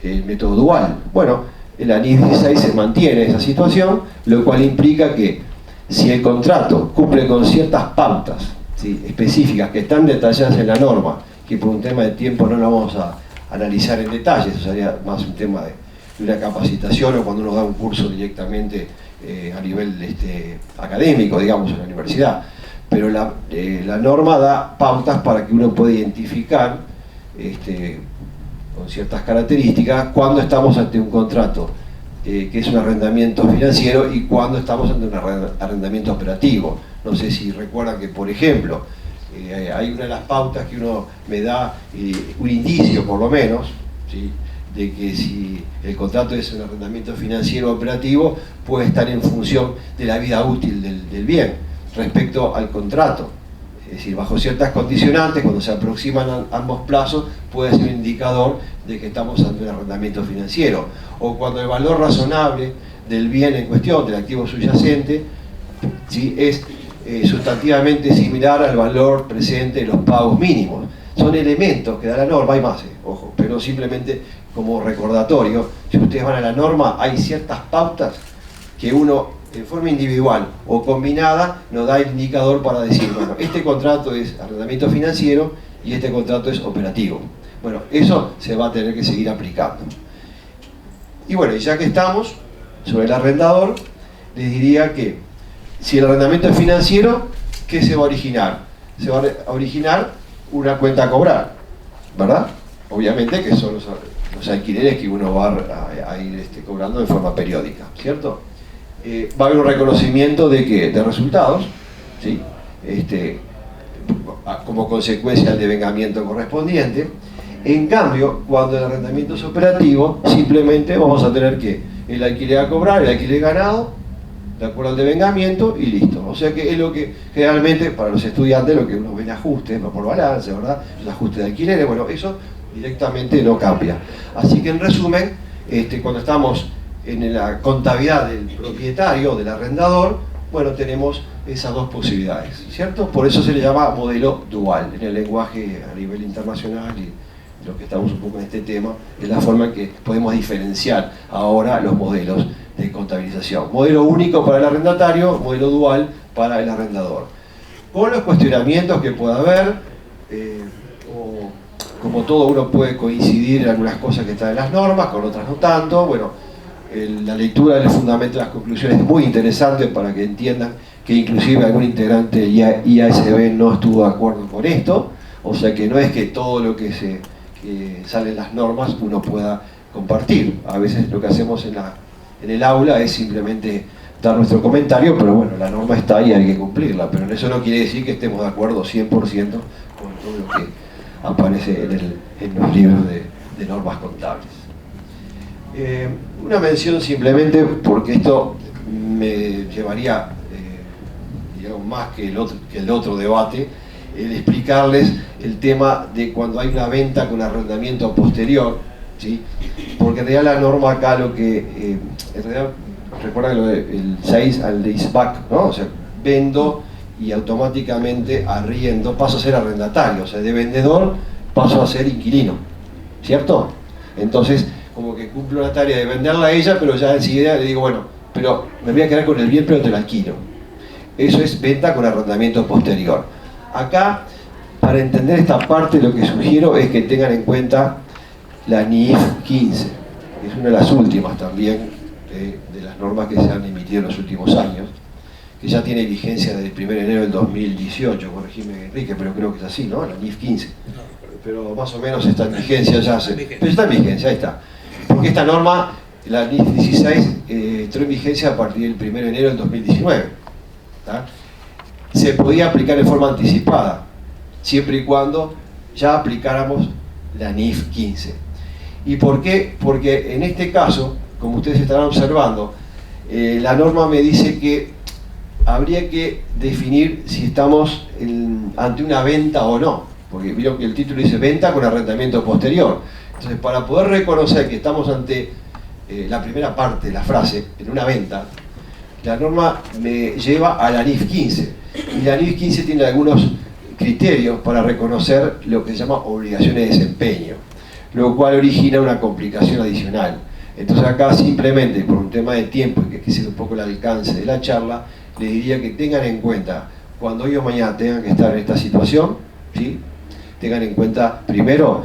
el método dual. Bueno, en la NIS 16 se mantiene esa situación, lo cual implica que si el contrato cumple con ciertas pautas, ¿sí?, específicas que están detalladas en la norma, que por un tema de tiempo no lo vamos a analizar en detalle, eso sería más un tema de una capacitación o cuando uno da un curso directamente a nivel académico, digamos, en la universidad. Pero la norma da pautas para que uno pueda identificar con ciertas características cuando estamos ante un contrato que es un arrendamiento financiero y cuando estamos ante un arrendamiento operativo. No sé si recuerdan que, por ejemplo, hay una de las pautas que uno me da un indicio, por lo menos, ¿sí?, de que si el contrato es un arrendamiento financiero operativo, puede estar en función de la vida útil del bien respecto al contrato. Es decir, bajo ciertas condicionantes, cuando se aproximan ambos plazos, puede ser un indicador de que estamos ante un arrendamiento financiero. O cuando el valor razonable del bien en cuestión, del activo subyacente, ¿sí?, es sustantivamente similar al valor presente de los pagos mínimos. Son elementos que da la norma, hay más, ojo, pero simplemente como recordatorio, si ustedes van a la norma, hay ciertas pautas que uno, en forma individual o combinada, nos da el indicador para decir, bueno, este contrato es arrendamiento financiero y este contrato es operativo. Bueno, eso se va a tener que seguir aplicando. Y bueno, ya que estamos sobre el arrendador, les diría que si el arrendamiento es financiero, ¿qué se va a originar? Se va a originar una cuenta a cobrar, ¿verdad? Obviamente que son los alquileres que uno va a ir cobrando de forma periódica, ¿cierto? Va a haber un reconocimiento de resultados, ¿sí? Como consecuencia del devengamiento correspondiente. En cambio, cuando el arrendamiento es operativo, simplemente vamos a tener que el alquiler a cobrar, el alquiler ganado, de acuerdo al devengamiento, y listo. O sea que es lo que generalmente para los estudiantes lo que uno ve en ajustes, no por balance, ¿verdad? Los ajustes de alquileres, bueno, eso directamente no cambia. Así que en resumen, cuando estamos en la contabilidad del propietario, del arrendador, bueno, tenemos esas dos posibilidades, ¿cierto? Por eso se le llama modelo dual en el lenguaje a nivel internacional, y lo que estamos un poco en este tema es la forma en que podemos diferenciar ahora los modelos de contabilización. Modelo único para el arrendatario, modelo dual para el arrendador. Con los cuestionamientos que pueda haber, o como todo uno puede coincidir en algunas cosas que están en las normas, con otras no tanto, bueno, la lectura del fundamento de las conclusiones es muy interesante para que entiendan que inclusive algún integrante de IASB no estuvo de acuerdo con esto, o sea que no es que todo lo que sale en las normas uno pueda compartir. A veces lo que hacemos en el aula es simplemente dar nuestro comentario, pero bueno, la norma está y hay que cumplirla, pero eso no quiere decir que estemos de acuerdo 100% con todo lo que aparece en los libros de normas contables. Una mención simplemente, porque esto me llevaría digamos, más que el otro debate, el explicarles el tema de cuando hay una venta con arrendamiento posterior, ¿sí? Porque en realidad la norma acá lo que, en realidad, recuerdan el 6 al leaseback, ¿no? O sea, vendo y automáticamente arriendo, paso a ser arrendatario, o sea, de vendedor paso a ser inquilino, ¿cierto? Entonces, como que cumplo la tarea de venderla a ella, pero ya enseguida le digo, bueno, pero me voy a quedar con el bien, pero te lo alquilo. Eso es venta con arrendamiento posterior. Acá, para entender esta parte, lo que sugiero es que tengan en cuenta la NIF 15, que es una de las últimas también de las normas que se han emitido en los últimos años, que ya tiene vigencia desde el 1 de enero del 2018, corregime Enrique, pero creo que es así, ¿no? La NIF 15. Pero más o menos está en vigencia ya pero está en vigencia, ahí está. Porque esta norma, la NIF 16, entró en vigencia a partir del 1 de enero del 2019. ¿tá? Se podía aplicar de forma anticipada, siempre y cuando ya aplicáramos la NIF 15. ¿Y por qué? Porque en este caso, como ustedes estarán observando, la norma me dice que habría que definir si estamos ante una venta o no, porque vieron que el título dice venta con arrendamiento posterior. Entonces, para poder reconocer que estamos ante la primera parte de la frase, en una venta, la norma me lleva a la NIF 15. Y la NIF 15 tiene algunos criterios para reconocer lo que se llama obligaciones de desempeño, lo cual origina una complicación adicional. Entonces acá simplemente por un tema de tiempo y que es un poco el alcance de la charla, les diría que tengan en cuenta, cuando hoy o mañana tengan que estar en esta situación, ¿sí? Tengan en cuenta primero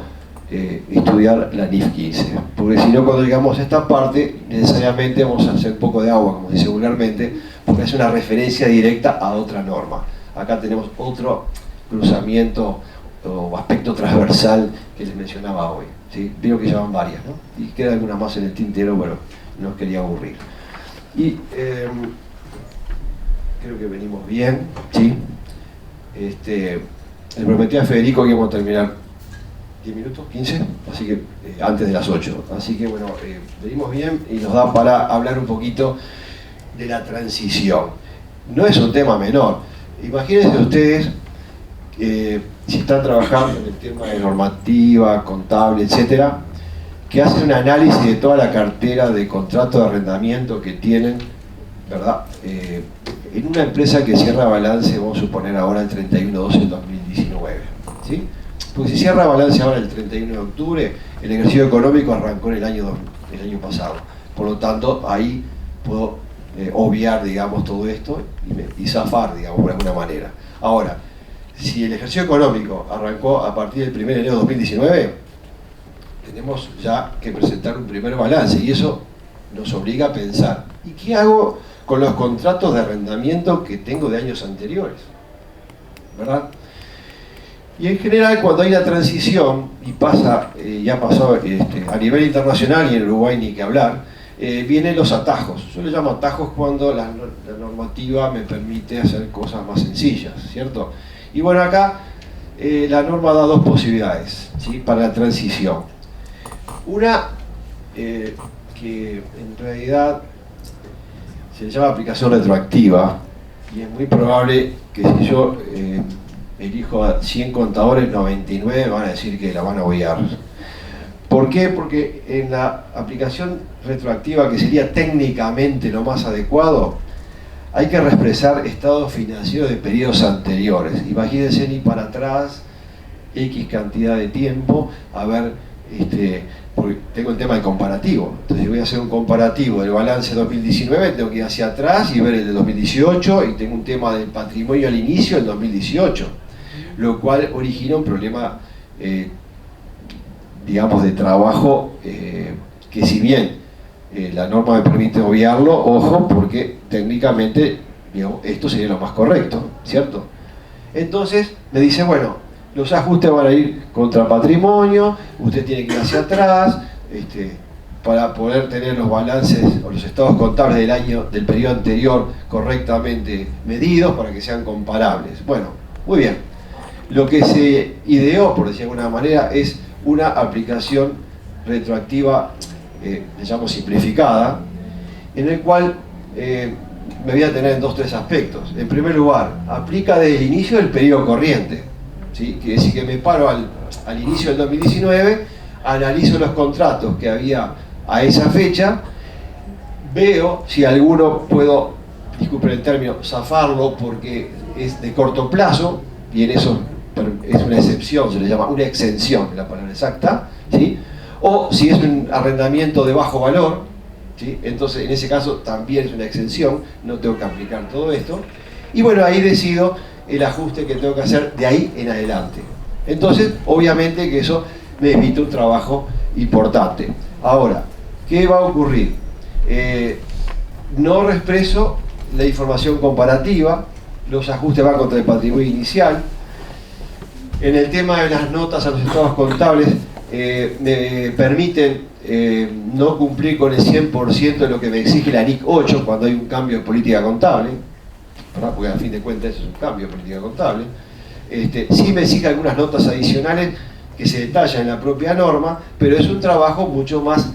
estudiar la NIF 15, porque si no, cuando llegamos a esta parte necesariamente vamos a hacer un poco de agua, como dice vulgarmente, porque es una referencia directa a otra norma. Acá tenemos otro cruzamiento o aspecto transversal que les mencionaba hoy, ¿sí? Veo que llevan varias, ¿no? Y queda alguna más en el tintero, bueno, no os quería aburrir. Y creo que venimos bien, ¿sí? Le prometí a Federico que íbamos a terminar 10 minutos, 15, así que antes de las 8. Así que bueno, venimos bien y nos da para hablar un poquito de la transición. No es un tema menor. Imagínense ustedes si están trabajando en el tema de normativa, contable, etcétera, que hacen un análisis de toda la cartera de contrato de arrendamiento que tienen, ¿verdad? En una empresa que cierra balance, vamos a suponer ahora el 31/12 del 2019, ¿sí? Porque si cierra balance ahora el 31 de octubre, el ejercicio económico arrancó en el año pasado. Por lo tanto, ahí puedo obviar, digamos, todo esto y zafar, digamos, de alguna manera. Ahora, si el ejercicio económico arrancó a partir del 1 de enero de 2019, tenemos ya que presentar un primer balance y eso nos obliga a pensar, ¿y qué hago con los contratos de arrendamiento que tengo de años anteriores? ¿Verdad? Y en general, cuando hay la transición, y pasa, ya pasó a nivel internacional y en Uruguay ni que hablar, vienen los atajos. Yo le llamo atajos cuando la normativa me permite hacer cosas más sencillas, ¿cierto? Y bueno, acá la norma da dos posibilidades, ¿sí?, para la transición. Una, que en realidad se llama aplicación retroactiva, y es muy probable que si yo elijo a 100 contadores, 99 me van a decir que la van a obviar. ¿Por qué? Porque en la aplicación retroactiva, que sería técnicamente lo más adecuado, hay que reexpresar estados financieros de periodos anteriores. Imagínense, ni para atrás, X cantidad de tiempo, a ver, porque tengo el tema del comparativo. Entonces, si voy a hacer un comparativo del balance 2019, tengo que ir hacia atrás y ver el de 2018, y tengo un tema del patrimonio al inicio del 2018, lo cual origina un problema, digamos, de trabajo, que si bien la norma me permite obviarlo, ojo, porque técnicamente, digamos, esto sería lo más correcto, ¿cierto? Entonces me dice, bueno, los ajustes van a ir contra patrimonio, usted tiene que ir hacia atrás, para poder tener los balances o los estados contables del periodo anterior correctamente medidos para que sean comparables. Bueno, muy bien. Lo que se ideó, por decir de alguna manera, es una aplicación retroactiva, le llamo simplificada, en el cual me voy a tener en 2 o 3 aspectos. En primer lugar, aplica desde el inicio del periodo corriente, ¿sí? Quiere decir que me paro al inicio del 2019, analizo los contratos que había a esa fecha, veo si alguno puedo, disculpen el término, zafarlo porque es de corto plazo, y en eso es una excepción, se le llama una exención, la palabra exacta, ¿sí? O si es un arrendamiento de bajo valor, ¿sí?, entonces en ese caso también es una exención, no tengo que aplicar todo esto, y bueno, ahí decido el ajuste que tengo que hacer de ahí en adelante. Entonces, obviamente que eso me evita un trabajo importante. Ahora, ¿qué va a ocurrir? No reexpreso la información comparativa, los ajustes van contra el patrimonio inicial. En el tema de las notas a los estados contables, me permiten no cumplir con el 100% de lo que me exige la NIC 8 cuando hay un cambio de política contable, ¿verdad? Porque a fin de cuentas eso es un cambio de política contable. Sí me exige algunas notas adicionales que se detallan en la propia norma, pero es un trabajo mucho más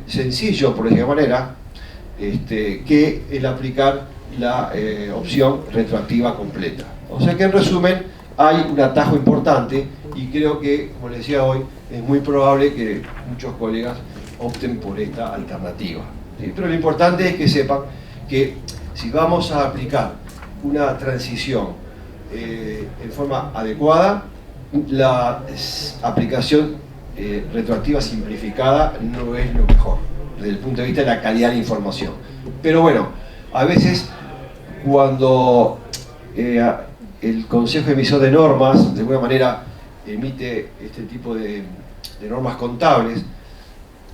sencillo, por decirlo de manera, que el aplicar la opción retroactiva completa. O sea que en resumen hay un atajo importante, y creo que, como les decía hoy, es muy probable que muchos colegas opten por esta alternativa, ¿sí? Pero lo importante es que sepan que si vamos a aplicar una transición en forma adecuada, la aplicación retroactiva simplificada no es lo mejor desde el punto de vista de la calidad de la información. Pero bueno, a veces cuando el Consejo Emisor de Normas de alguna manera emite este tipo de normas contables,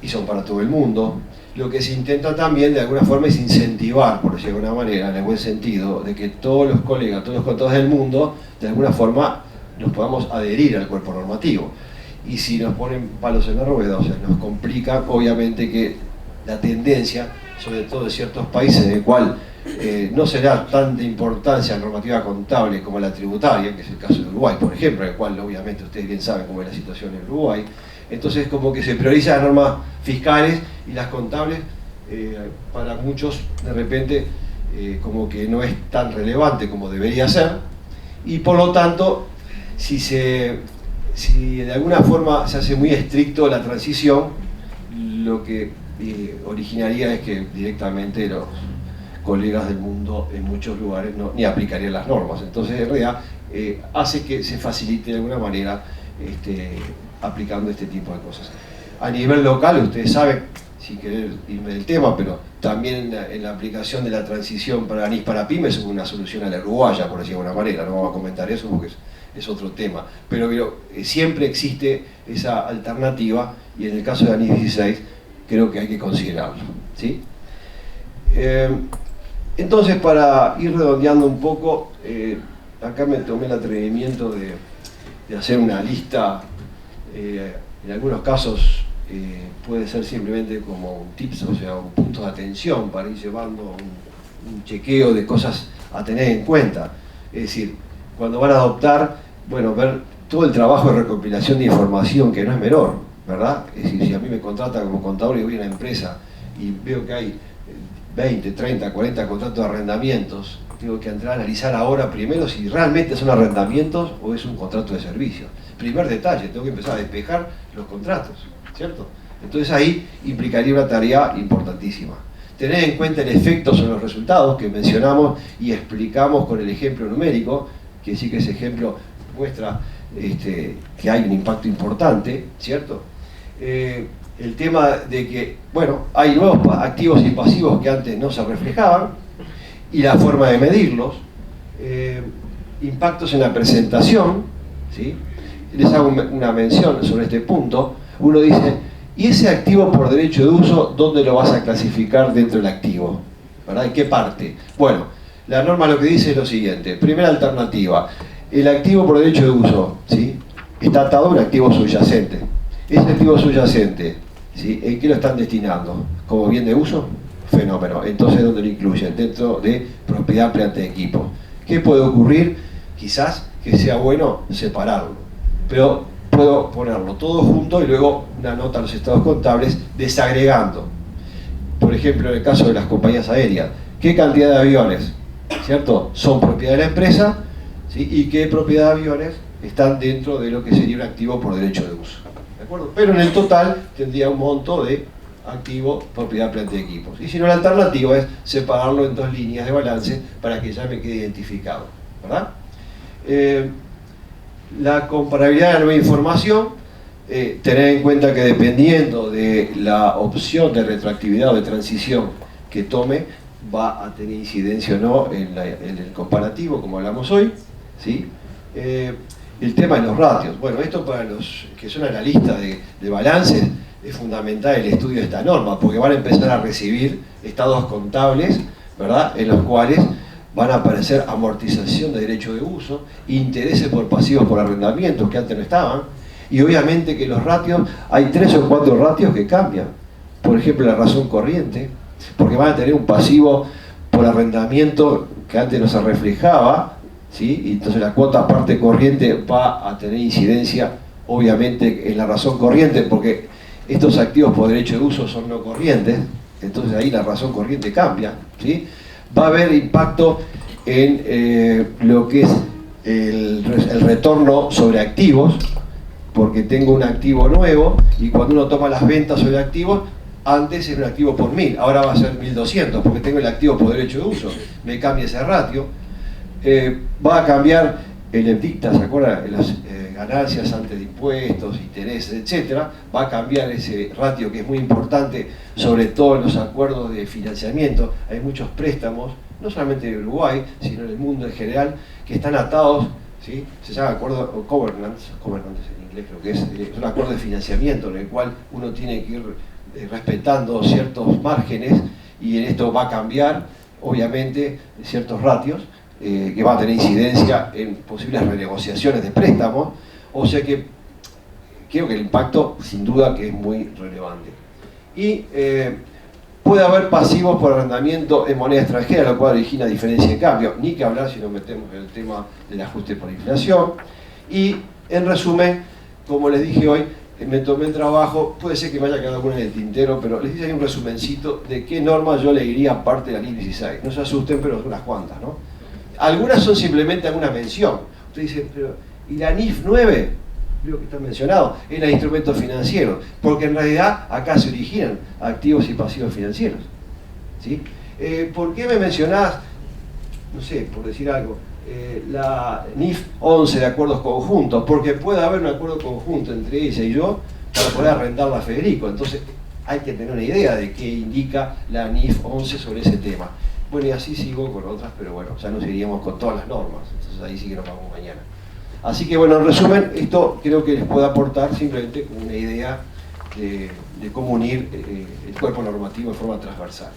y son para todo el mundo, lo que se intenta también de alguna forma es incentivar, por decirlo de alguna manera, en el buen sentido, de que todos los colegas, todos los contadores del mundo, de alguna forma nos podamos adherir al cuerpo normativo. Y si nos ponen palos en la rueda, o sea, nos complica, obviamente que la tendencia, sobre todo de ciertos países en el cual no se da tanta importancia a la normativa contable como a la tributaria, que es el caso de Uruguay, por ejemplo, en el cual obviamente ustedes bien saben cómo es la situación en Uruguay. Entonces como que se priorizan las normas fiscales y las contables, para muchos de repente como que no es tan relevante como debería ser, y por lo tanto si de alguna forma se hace muy estricto la transición, lo que originaría es que directamente los colegas del mundo en muchos lugares ni aplicarían las normas. Entonces en realidad hace que se facilite de alguna manera aplicando este tipo de cosas. A nivel local, ustedes saben, sin querer irme del tema, pero también en la aplicación de la transición para ANIS para pymes hubo una solución a la uruguaya, por decirlo de alguna manera. No vamos a comentar eso porque es otro tema, pero siempre existe esa alternativa, y en el caso de ANIS 16 creo que hay que considerarlo, ¿sí? Entonces, para ir redondeando un poco, acá me tomé el atrevimiento de hacer una lista, en algunos casos puede ser simplemente como un tips, o sea, un punto de atención para ir llevando un chequeo de cosas a tener en cuenta. Es decir, cuando van a adoptar, bueno, ver todo el trabajo de recopilación de información, que no es menor, ¿verdad? Es decir, si a mí me contratan como contador y voy a una empresa y veo que hay 20, 30, 40 contratos de arrendamientos, tengo que entrar a analizar ahora primero si realmente son arrendamientos o es un contrato de servicio. Primer detalle, tengo que empezar a despejar los contratos, ¿cierto? Entonces ahí implicaría una tarea importantísima. Tener en cuenta el efecto sobre los resultados que mencionamos y explicamos con el ejemplo numérico, que sí que ese ejemplo muestra que hay un impacto importante, ¿cierto? El tema de que, bueno, hay nuevos activos y pasivos que antes no se reflejaban, y la forma de medirlos, impactos en la presentación, ¿sí? Les hago una mención sobre este punto. Uno dice, ¿y ese activo por derecho de uso, dónde lo vas a clasificar dentro del activo? ¿Verdad? ¿En qué parte? Bueno, la norma lo que dice es lo siguiente. Primera alternativa, el activo por derecho de uso, ¿sí? Está atado a un activo subyacente. Ese activo subyacente, ¿sí? ¿En qué lo están destinando? ¿Como bien de uso? Fenómeno. Entonces, ¿dónde lo incluyen? Dentro de propiedad planta de equipo. ¿Qué puede ocurrir? Quizás que sea bueno separarlo, pero puedo ponerlo todo junto y luego una nota a los estados contables desagregando. Por ejemplo, en el caso de las compañías aéreas, ¿qué cantidad de aviones, ¿cierto?, son propiedad de la empresa, ¿sí? Y qué propiedad de aviones están dentro de lo que sería un activo por derecho de uso, ¿de acuerdo? Pero en el total tendría un monto de activo, propiedad, planta de equipos. Y si no, la alternativa es separarlo en dos líneas de balance para que ya me quede identificado, ¿verdad? La comparabilidad de la nueva información, tener en cuenta que dependiendo de la opción de retroactividad o de transición que tome, va a tener incidencia o no en el comparativo, como hablamos hoy, ¿sí? El tema de los ratios. Bueno, esto para los que son analistas de balances es fundamental el estudio de esta norma, porque van a empezar a recibir estados contables, ¿verdad?, en los cuales van a aparecer amortización de derecho de uso, intereses por pasivos por arrendamientos que antes no estaban, y obviamente que los ratios, hay 3 o 4 ratios que cambian. Por ejemplo, la razón corriente, porque van a tener un pasivo por arrendamiento que antes no se reflejaba, ¿sí? Y entonces la cuota parte corriente va a tener incidencia obviamente en la razón corriente, porque estos activos por derecho de uso son no corrientes, entonces ahí la razón corriente cambia, ¿sí? Va a haber impacto en lo que es el retorno sobre activos, porque tengo un activo nuevo y cuando uno toma las ventas sobre activos, antes era un activo por 1000, ahora va a ser 1200, porque tengo el activo por derecho de uso, me cambia ese ratio. Va a cambiar el EBITDA, ¿se acuerdan? Las ganancias antes de impuestos, intereses, etcétera. Va a cambiar ese ratio que es muy importante, sobre todo en los acuerdos de financiamiento. Hay muchos préstamos, no solamente en Uruguay, sino en el mundo en general, que están atados, ¿sí? Se llama acuerdo o governance en inglés creo que es un acuerdo de financiamiento en el cual uno tiene que ir respetando ciertos márgenes, y en esto va a cambiar obviamente ciertos ratios que va a tener incidencia en posibles renegociaciones de préstamos, o sea que creo que el impacto sin duda que es muy relevante. Y puede haber pasivos por arrendamiento en moneda extranjera, lo cual origina diferencia de cambio, ni que hablar si nos metemos en el tema del ajuste por inflación. Y en resumen, como les dije hoy, me tomé el trabajo, puede ser que me haya quedado alguna en el tintero, pero les hice ahí un resumencito de qué normas yo le iría aparte de la NIF 16. No se asusten, pero unas cuantas, ¿no? Algunas son simplemente alguna mención. Usted dice, pero ¿y la NIF 9? Creo que está mencionado, es la de instrumentos financieros, porque en realidad acá se originan activos y pasivos financieros, ¿sí? ¿Por qué me mencionás, no sé, por decir algo, la NIF 11 de acuerdos conjuntos? Porque puede haber un acuerdo conjunto entre ella y yo para poder arrendarla a Federico, entonces hay que tener una idea de qué indica la NIF 11 sobre ese tema. Bueno, y así sigo con otras, pero bueno, ya nos iríamos con todas las normas, entonces ahí sí que nos vamos mañana. Así que bueno, en resumen, esto creo que les puede aportar simplemente una idea de cómo unir el cuerpo normativo de forma transversal.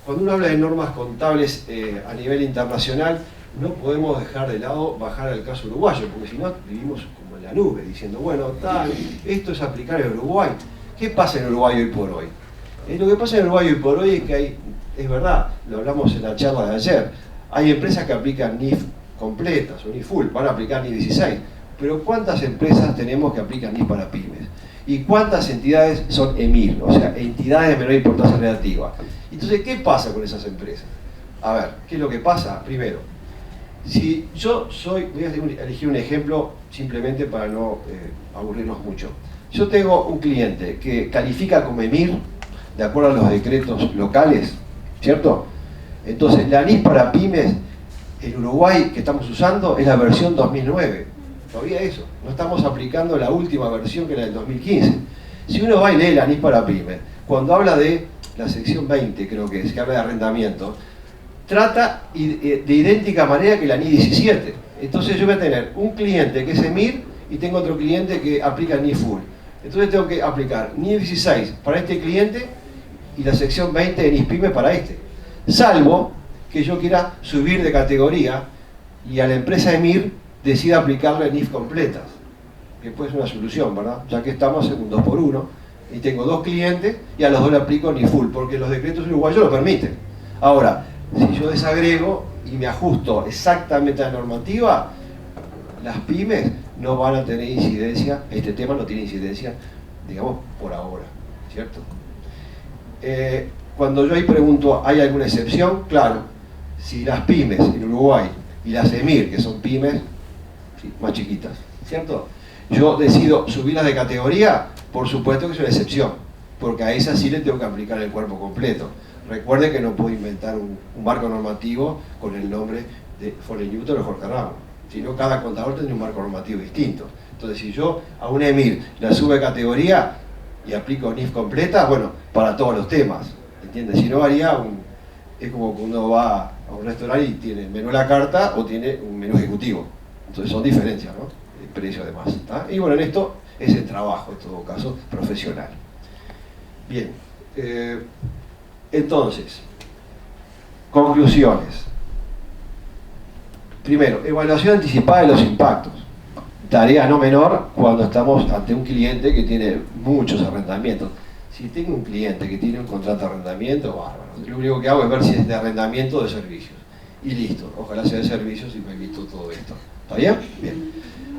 Cuando uno habla de normas contables a nivel internacional, no podemos dejar de lado bajar al caso uruguayo, porque si no vivimos como en la nube, diciendo, bueno, tal, esto es aplicar en Uruguay. ¿Qué pasa en Uruguay hoy por hoy? Lo que pasa en Uruguay hoy por hoy es que es verdad, lo hablamos en la charla de ayer, hay empresas que aplican NIF completas o NIF full, van a aplicar NIF 16, pero ¿cuántas empresas tenemos que aplican NIF para pymes? ¿Y cuántas entidades son EMIR? O sea, entidades de menor importancia relativa. Entonces, ¿qué pasa con esas empresas? A ver, ¿qué es lo que pasa? Primero, si yo voy a elegir un ejemplo simplemente para no aburrirnos mucho. Yo tengo un cliente que califica como EMIR de acuerdo a los decretos locales, ¿cierto? Entonces, la NIF para pymes en Uruguay que estamos usando es la versión 2009. Todavía eso, no estamos aplicando la última versión que es la del 2015. Si uno va y lee la NIF para pymes, cuando habla de la sección 20, creo que es, que habla de arrendamiento, trata de idéntica manera que la NIF 17. Entonces yo voy a tener un cliente que es EMIR y tengo otro cliente que aplica NIF full. Entonces tengo que aplicar NIF 16 para este cliente y la sección 20 de NIF pymes para este. Salvo que yo quiera subir de categoría y a la empresa EMIR decida aplicarle NIF completas, que puede ser una solución, ¿verdad? Ya que estamos en un 2x1 y tengo dos clientes y a los dos le aplico NIF full, porque los decretos uruguayos lo permiten. Ahora, si yo desagrego y me ajusto exactamente a la normativa, las pymes no van a tener incidencia, este tema no tiene incidencia, digamos, por ahora, ¿cierto? Cuando yo ahí pregunto, ¿hay alguna excepción? Claro, si las pymes en Uruguay y las EMIR, que son pymes, sí, más chiquitas, ¿cierto? Yo decido subirlas de categoría, por supuesto que es una excepción, porque a esas sí le tengo que aplicar el cuerpo completo. Recuerde que no puedo inventar un marco normativo con el nombre de Foley Newton o Jorge Ramos, sino cada contador tiene un marco normativo distinto. Entonces, si yo a una EMIR la subo de categoría y aplico NIF completa, bueno, para todos los temas, ¿entiendes? Si no haría es como cuando uno va a un restaurante y tiene menú a la carta o tiene un menú ejecutivo. Entonces son diferencias, ¿no? El precio además. ¿Tá? Y bueno, en esto es el trabajo, en todo caso, profesional. Bien. Entonces, conclusiones. Primero, evaluación anticipada de los impactos. Tarea no menor cuando estamos ante un cliente que tiene muchos arrendamientos. Si tengo un cliente que tiene un contrato de arrendamiento, bárbaro. Lo único que hago es ver si es de arrendamiento o de servicios. Y listo, ojalá sea de servicios y me evito todo esto. ¿Está bien? Bien.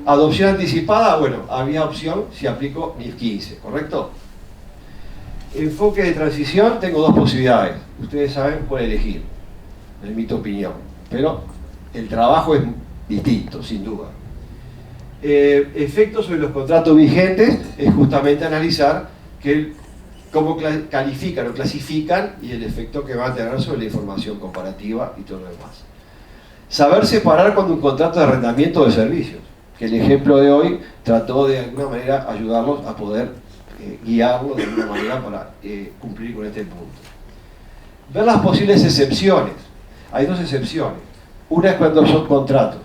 Adopción anticipada, bueno, había opción si aplico NIF 15, ¿correcto? Enfoque de transición, tengo dos posibilidades. Ustedes saben cuál elegir, en mi opinión. Pero el trabajo es distinto, sin duda. Efectos sobre los contratos vigentes es justamente analizar cómo califican o clasifican y el efecto que va a tener sobre la información comparativa y todo lo demás. Saber separar cuando un contrato de arrendamiento de servicios, que el ejemplo de hoy trató de alguna manera ayudarlos a poder guiarlos de alguna manera para cumplir con este punto. Ver las posibles excepciones. Hay dos excepciones. Una es cuando son contratos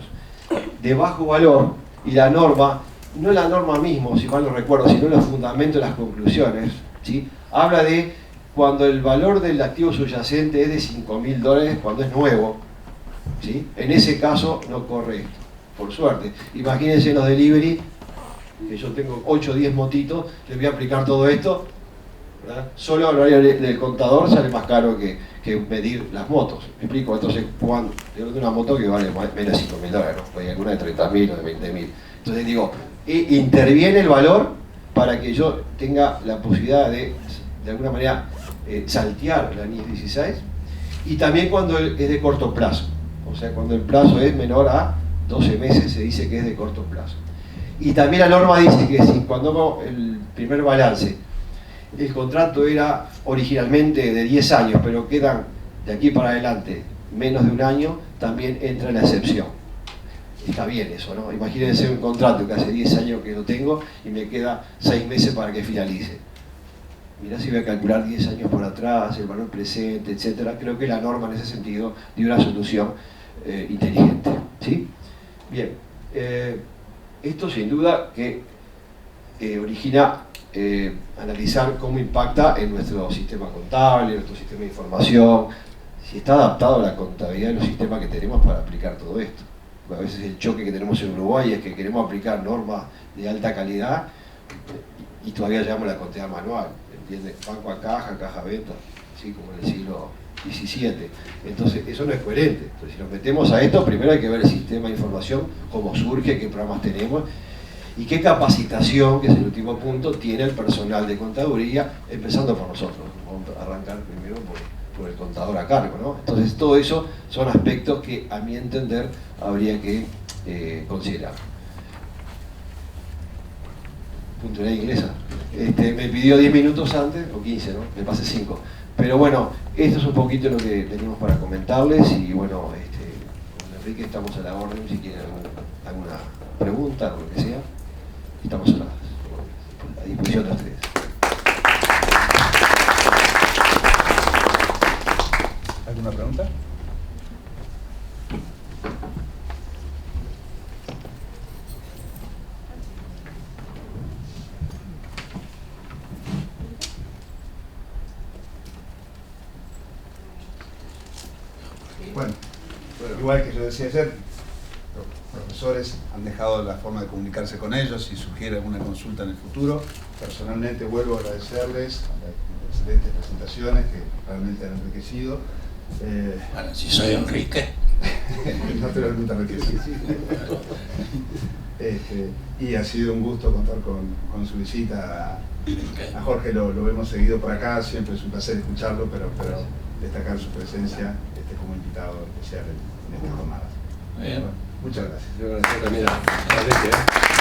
de bajo valor y la norma, no la norma mismo, si mal no recuerdo, sino los fundamentos de las conclusiones, ¿sí? Habla de cuando el valor del activo subyacente es de $5.000 cuando es nuevo, ¿sí? En ese caso no corre esto, por suerte. Imagínense en los delivery, que yo tengo 8 o 10 motitos, les voy a aplicar todo esto, ¿verdad? Solo el horario del contador sale más caro que medir las motos. Me explico, entonces, cuando yo tengo una moto que vale menos de $5.000, ¿no? Hay alguna de 30.000 o de 20.000. Entonces digo, interviene el valor para que yo tenga la posibilidad de alguna manera, saltear la NIF 16, y también cuando es de corto plazo. O sea, cuando el plazo es menor a 12 meses, se dice que es de corto plazo. Y también la norma dice que si cuando hago el primer balance, el contrato era originalmente de 10 años, pero quedan de aquí para adelante menos de un año, también entra la excepción. Está bien eso, ¿no? Imagínense un contrato que hace 10 años que lo tengo y me queda 6 meses para que finalice. Mirá si voy a calcular 10 años por atrás, el valor presente, etc. Creo que la norma en ese sentido dio una solución inteligente, ¿sí? Bien, esto sin duda que origina analizar cómo impacta en nuestro sistema contable, en nuestro sistema de información, si está adaptado a la contabilidad de los sistemas que tenemos para aplicar todo esto. a veces el choque que tenemos en Uruguay es que queremos aplicar normas de alta calidad y todavía llevamos la contabilidad manual, ¿entiendes? Banco a caja, caja a venta, así como en el siglo XVII. Entonces, eso no es coherente. Entonces, si nos metemos a esto, primero hay que ver el sistema de información, cómo surge, qué programas tenemos y qué capacitación, que es el último punto, tiene el personal de contaduría, empezando por nosotros. Vamos a arrancar primero por el contador a cargo, ¿no? Entonces, todo eso son aspectos que, a mi entender, habría que considerar. Puntualidad inglesa. Me pidió 10 minutos antes, o 15, ¿no? Me pasé 5. Pero bueno, esto es un poquito lo que tenemos para comentarles y bueno, con Enrique estamos a la orden si quieren alguna pregunta o lo que sea. Estamos a disposición de ustedes. ¿Alguna pregunta? Bueno, igual que yo decía ayer, los profesores han dejado la forma de comunicarse con ellos si sugiere alguna consulta en el futuro. Personalmente vuelvo a agradecerles las excelentes presentaciones que realmente han enriquecido. Bueno, si soy Enrique. No te lo preguntan enriquecido. Y ha sido un gusto contar con su visita. A Jorge lo hemos seguido por acá, siempre es un placer escucharlo, pero destacar su presencia como invitado especial en esta jornada. Bien. Bueno, muchas gracias. Yo agradezco también a Enrique.